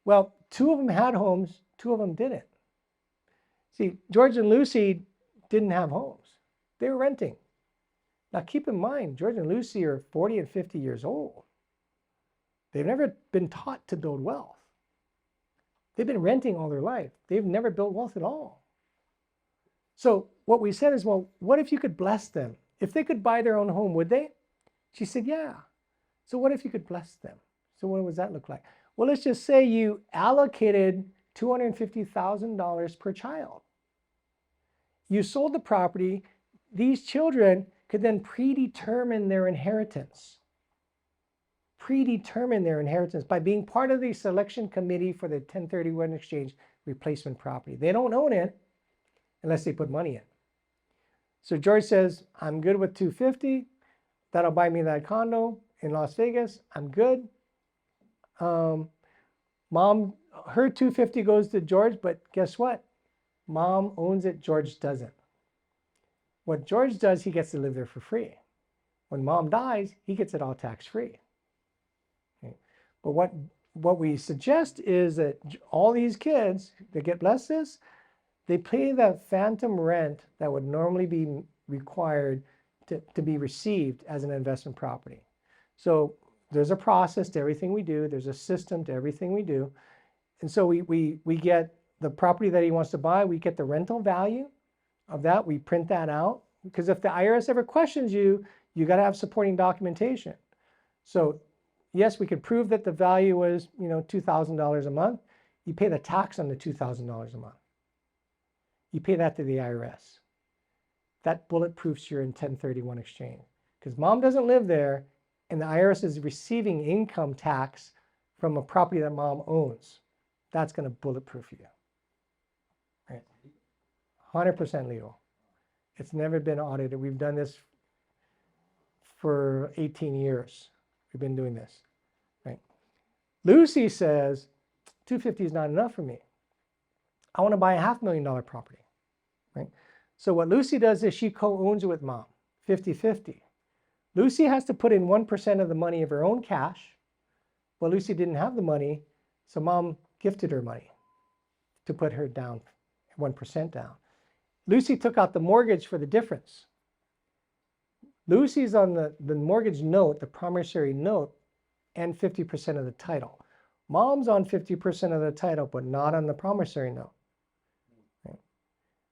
Well, 2 of them had homes, 2 of them didn't. See, George and Lucy didn't have homes. They were renting. Now keep in mind, George and Lucy are 40 and 50 years old. They've never been taught to build wealth. They've been renting all their life. They've never built wealth at all. So what we said is, well, what if you could bless them? If they could buy their own home, would they? She said, yeah. So what if you could bless them? So what does that look like? Well, let's just say you allocated $250,000 per child. You sold the property. These children could then predetermine their inheritance. Predetermine their inheritance by being part of the selection committee for the 1031 exchange replacement property. They don't own it unless they put money in. So George says, I'm good with $250. that'll buy me that condo in Las Vegas. I'm good. Mom, her 250 goes to George, but guess what? Mom owns it, George doesn't. What George does, he gets to live there for free. When mom dies, he gets it all tax-free. Okay. But what we suggest is that all these kids that get blessed this, they pay that phantom rent that would normally be required to be received as an investment property. So there's a process to everything we do. There's a system to everything we do. And so we get the property that he wants to buy. We get the rental value of that. We print that out. Because if the IRS ever questions you, you got to have supporting documentation. So yes, we could prove that the value was, $2,000 a month. You pay the tax on the $2,000 a month. You pay that to the IRS. That bulletproofs your 1031 exchange. Because mom doesn't live there, and the IRS is receiving income tax from a property that mom owns. That's going to bulletproof you. Right? 100% legal. It's never been audited. We've done this for 18 years. We've been doing this. Right? Lucy says, $250 is not enough for me. I want to buy a $500,000 property. Right? So what Lucy does is she co-owns it with mom, 50-50. Lucy has to put in 1% of the money of her own cash. Well, Lucy didn't have the money, so mom gifted her money to put her down, 1% down. Lucy took out the mortgage for the difference. Lucy's on the mortgage note, the promissory note, and 50% of the title. Mom's on 50% of the title, but not on the promissory note. Right?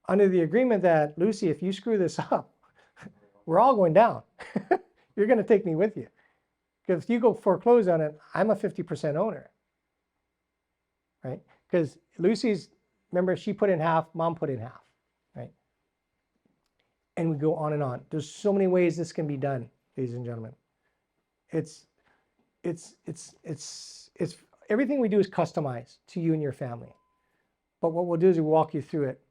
Under the agreement that, Lucy, if you screw this up, we're all going down. You're going to take me with you. Because if you go foreclose on it, I'm a 50% owner. Right? Because Lucy's, remember, she put in half, mom put in half. Right? And we go on and on. There's so many ways this can be done, ladies and gentlemen. It's everything we do is customized to you and your family. But what we'll do is we'll walk you through it.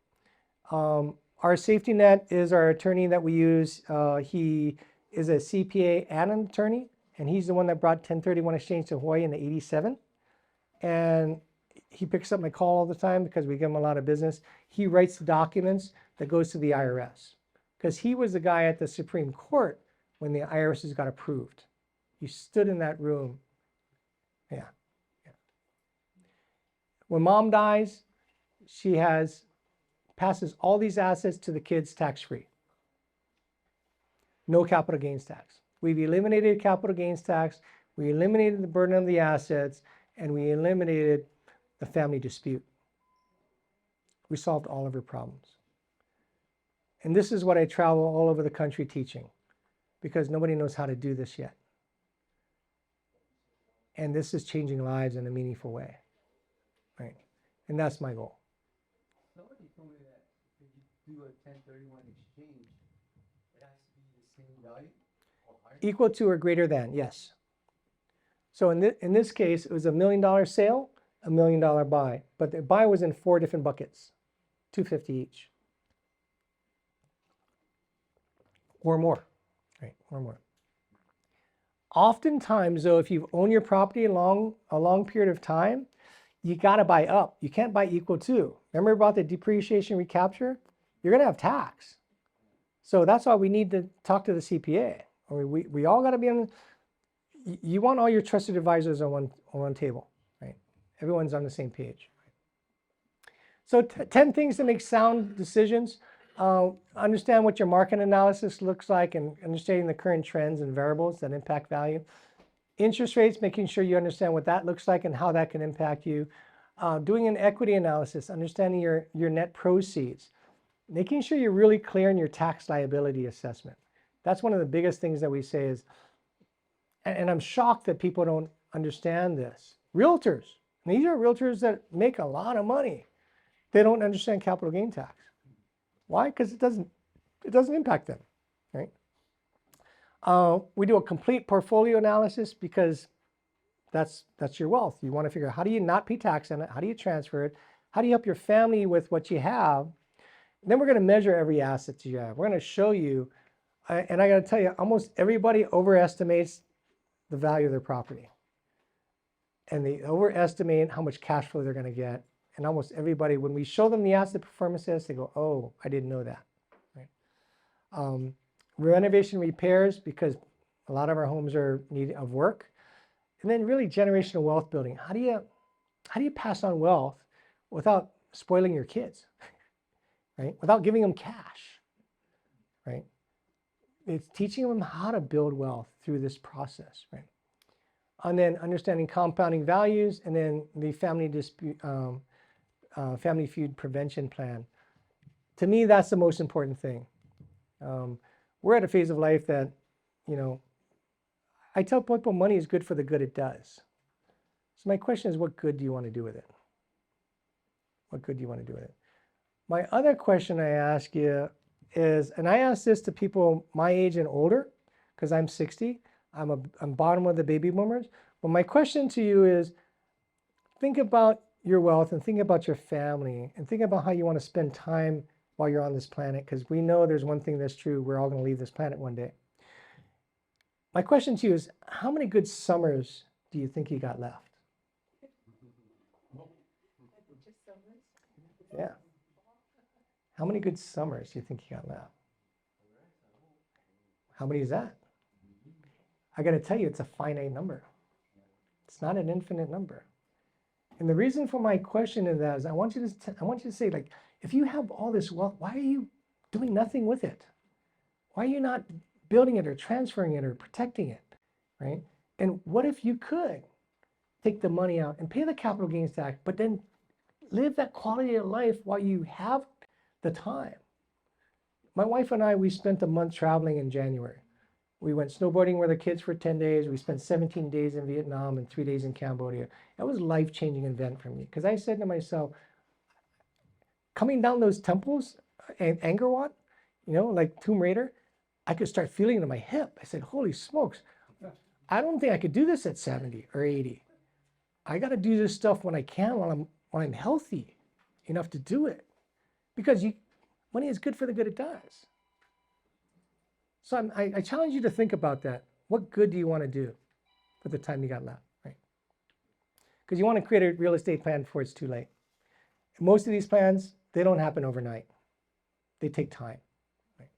Our safety net is our attorney that we use. He is a CPA and an attorney, and he's the one that brought 1031 exchange to Hawaii in '87. And he picks up my call all the time because we give him a lot of business. He writes the documents that goes to the IRS because he was the guy at the Supreme Court when the IRS got approved. He stood in that room. Yeah. When mom dies, she passes all these assets to the kids tax-free. No capital gains tax. We've eliminated capital gains tax, we eliminated the burden of the assets, and we eliminated the family dispute. We solved all of her problems. And this is what I travel all over the country teaching, because nobody knows how to do this yet. And this is changing lives in a meaningful way. Right? And that's my goal. Somebody told me that if you do a 1031 exchange, it has to be the same value or higher? Equal to or greater than, yes. So in this case, it was $1 million sale, $1 million buy. But the buy was in 4 different buckets, $250 each. Or more, right? Or more. Oftentimes, though, if you've owned your property a long period of time, you got to buy up. You can't buy equal to. Remember about the depreciation recapture? You're going to have tax. So that's why we need to talk to the CPA. We all got to be on. You want all your trusted advisors on one table, right? Everyone's on the same page. So 10 things to make sound decisions. Understand what your market analysis looks like and understanding the current trends and variables that impact value. Interest rates, making sure you understand what that looks like and how that can impact you. Doing an equity analysis, understanding your net proceeds. Making sure you're really clear in your tax liability assessment. That's one of the biggest things that we say is, and I'm shocked that people don't understand this. Realtors, these are realtors that make a lot of money. They don't understand capital gain tax. Why? Because it doesn't impact them, right? We do a complete portfolio analysis because that's your wealth. You want to figure out how do you not pay tax on it? How do you transfer it? How do you help your family with what you have? And then we're going to measure every asset you have. We're going to show you And I got to tell you, almost everybody overestimates the value of their property. And they overestimate how much cash flow they're going to get. And almost everybody, when we show them the asset performance test, they go, oh, I didn't know that. Right? Renovation repairs, because a lot of our homes are in need of work. And then really generational wealth building. How do you pass on wealth without spoiling your kids, right? Without giving them cash, right? It's teaching them how to build wealth through this process, right? And then understanding compounding values, and then the family dispute, family feud prevention plan. To me, that's the most important thing. We're at a phase of life that, you know, I tell people money is good for the good it does. So my question is, what good do you want to do with it? What good do you want to do with it? My other question I ask you is, and I ask this to people my age and older, because I'm 60, I'm bottom of the baby boomers. But my question to you is, think about your wealth and think about your family and think about how you want to spend time while you're on this planet, because we know there's one thing that's true. We're all going to leave this planet one day. My question to you is, how many good summers do you think you got left? Just summers. Yeah. How many good summers do you think you got left? How many is that? I got to tell you, it's a finite number. It's not an infinite number. And the reason for my question is that is I want you to say, like, if you have all this wealth, why are you doing nothing with it? Why are you not building it or transferring it or protecting it, right? And what if you could take the money out and pay the capital gains tax, but then live that quality of life while you have the time? My wife and I, we spent a month traveling in January. We went snowboarding with our kids for 10 days. We spent 17 days in Vietnam and 3 days in Cambodia. That was a life-changing event for me, because I said to myself, coming down those temples in Angkor Wat, you know, like Tomb Raider, I could start feeling it in my hip. I said, holy smokes, I don't think I could do this at 70 or 80. I got to do this stuff when I can, while I'm healthy enough to do it. Because money is good for the good it does. So I challenge you to think about that. What good do you want to do with the time you got left, right? Because you want to create a real estate plan before it's too late. Most of these plans, they don't happen overnight. They take time. Right?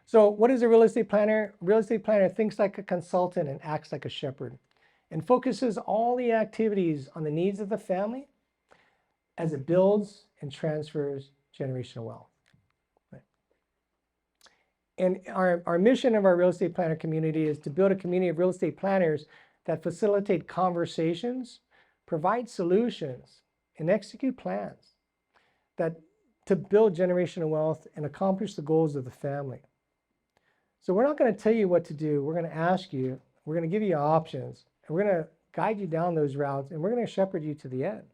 So what is a real estate planner? A real estate planner thinks like a consultant and acts like a shepherd, and focuses all the activities on the needs of the family as it builds and transfers generational wealth. And our mission of our real estate planner community is to build a community of real estate planners that facilitate conversations, provide solutions, and execute plans to build generational wealth and accomplish the goals of the family. So we're not going to tell you what to do. We're going to ask you, we're going to give you options, and we're going to guide you down those routes, and we're going to shepherd you to the end.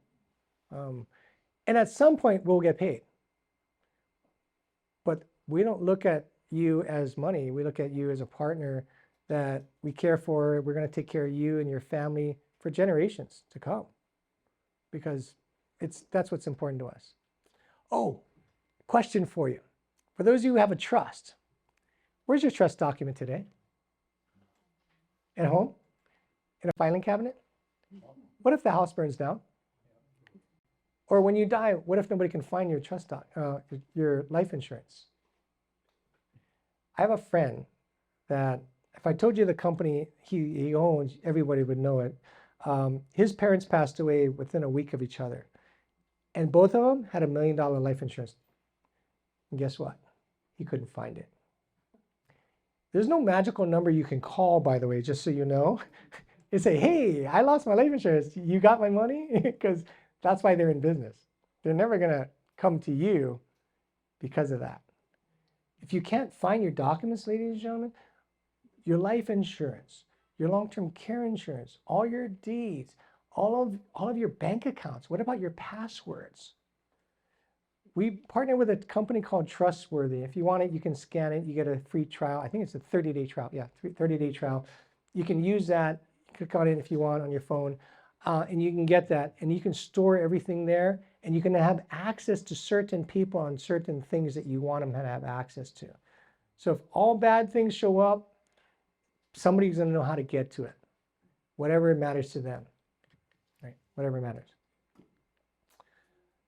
And at some point, we'll get paid. But we don't look at you as money. We look at you as a partner that we care for. We're going to take care of you and your family for generations to come, because that's what's important to us. Oh, question for you. For those of you who have a trust, where's your trust document today? At home? In a filing cabinet? What if the house burns down? Or when you die, what if nobody can find your trust your life insurance? I have a friend that, if I told you the company he owns, everybody would know it. His parents passed away within a week of each other, and both of them had $1 million life insurance. And guess what? He couldn't find it. There's no magical number you can call, by the way, just so you know. And say, hey, I lost my life insurance. You got my money? Because that's why they're in business. They're never going to come to you because of that. If you can't find your documents, ladies and gentlemen, your life insurance, your long-term care insurance, all your deeds, all of your bank accounts, what about your passwords? We partner with a company called Trustworthy. If you want it, you can scan it. You get a free trial. I think it's a 30-day trial. Yeah, 30-day trial. You can use that, click on it if you want on your phone, and you can get that. And you can store everything there, and you can have access to certain people on certain things that you want them to have access to. So if all bad things show up, somebody's going to know how to get to it, whatever matters to them, right? Whatever matters.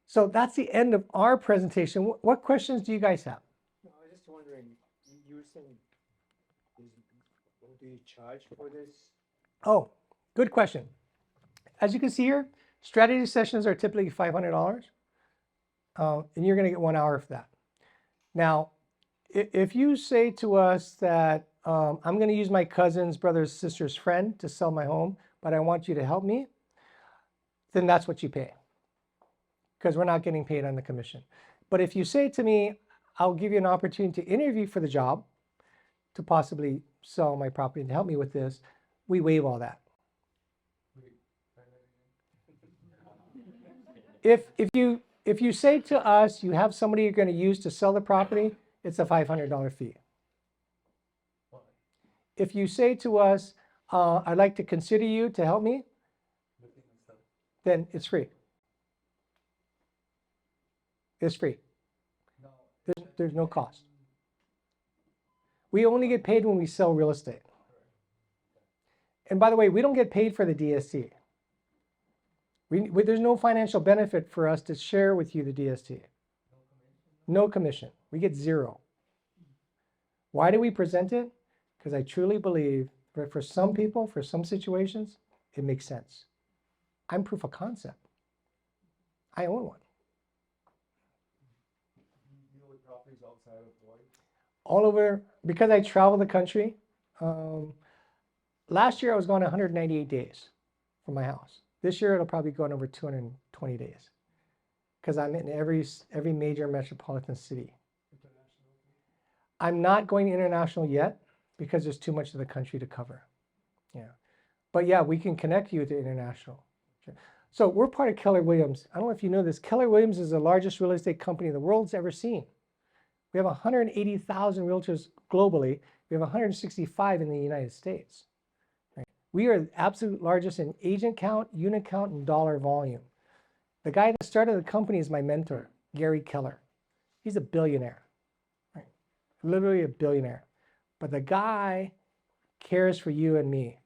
So that's the end of our presentation. What questions do you guys have? No, I was just wondering, you were saying, what do you charge for this? Oh, good question. As you can see here, strategy sessions are typically $500, and you're going to get 1 hour for that. Now, if you say to us that I'm going to use my cousin's brother's sister's friend to sell my home, but I want you to help me, then that's what you pay, because we're not getting paid on the commission. But if you say to me, I'll give you an opportunity to interview for the job, to possibly sell my property and to help me with this, we waive all that. If you say to us you have somebody you're going to use to sell the property, it's a $500 fee. If you say to us, I'd like to consider you to help me, then it's free. It's free. There's no cost. We only get paid when we sell real estate. And by the way, we don't get paid for the DST. There's no financial benefit for us to share with you the DST. No commission. We get zero. Why do we present it? Because I truly believe that for some people, for some situations, it makes sense. I'm proof of concept. I own one. You deal with properties outside of Hawaii? All over, because I travel the country. Last year I was gone 198 days from my house. This year it'll probably go on over 220 days, because I'm in every major metropolitan city. I'm not going international yet because there's too much of the country to cover. Yeah, but yeah, we can connect you to international. Sure. So we're part of Keller Williams. I don't know if you know this. Keller Williams is the largest real estate company the world's ever seen. We have 180,000 realtors globally. We have 165 in the United States. Right? We are the absolute largest in agent count, unit count, and dollar volume. The guy that started the company is my mentor, Gary Keller. He's a billionaire, right? Literally a billionaire. But the guy cares for you and me.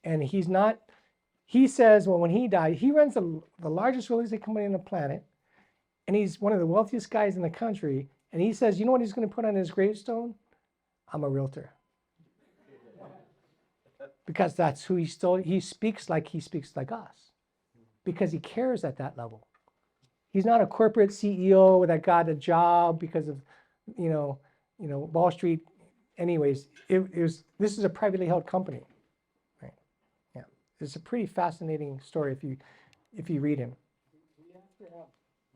And he says, well, when he died, he runs the largest real estate company on the planet, and he's one of the wealthiest guys in the country. And he says, you know what he's going to put on his gravestone? I'm a realtor. Because that's who he speaks like us. Because he cares at that level. He's not a corporate CEO that got a job because of, Wall Street. Anyways, this is a privately held company. Right? Yeah. It's a pretty fascinating story if you read him. Do you have to have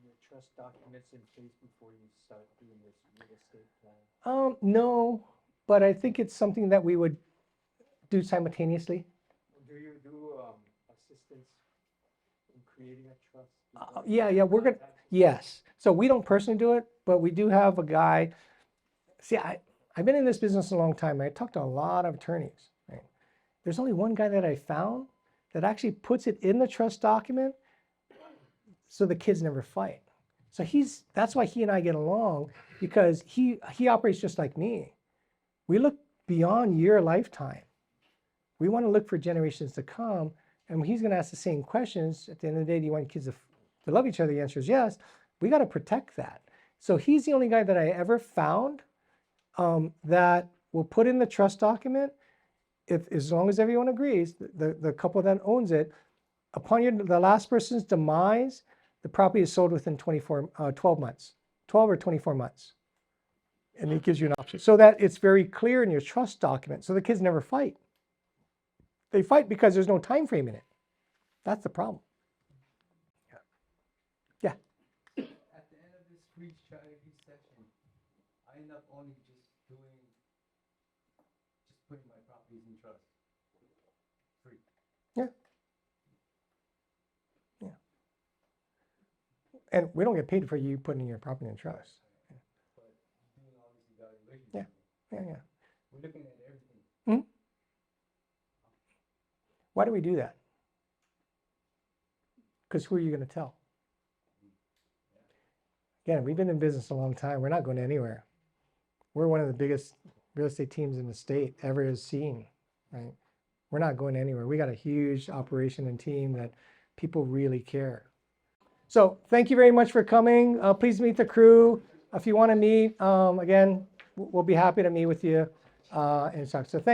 your trust documents in place before you start doing this real estate plan? No, but I think it's something that we would do simultaneously. Do you do assistance in creating a trust? Yeah, yes. So we don't personally do it, but we do have a guy. See, I've been in this business a long time. I talked to a lot of attorneys. Right? There's only one guy that I found that actually puts it in the trust document so the kids never fight. So that's why he and I get along, because he operates just like me. We look beyond your lifetime. We want to look for generations to come, and he's going to ask the same questions. At the end of the day, do you want kids to love each other? The answer is yes. We got to protect that. So he's the only guy that I ever found that will put in the trust document, as long as everyone agrees, the couple that owns it, upon the last person's demise, the property is sold within 12 months, 12 or 24 months. And it gives you an option so that it's very clear in your trust document, so the kids never fight. They fight because there's no time frame in it. That's the problem. Yeah. At the end of this free strategy session, I end up only just putting my properties in trust. Free. Yeah. Yeah. And we don't get paid for you putting your property in trust. But doing all these evaluations. Yeah. We're looking at everything. Mm-hmm. Why do we do that? Because who are you going to tell? Again, we've been in business a long time. We're not going anywhere. we're one of the biggest real estate teams in the state ever has seen, right? We're not going anywhere. We got a huge operation and team that people really care. So thank you very much for coming. Please meet the crew. If you want to meet, again, we'll be happy to meet with you and stuff. So thank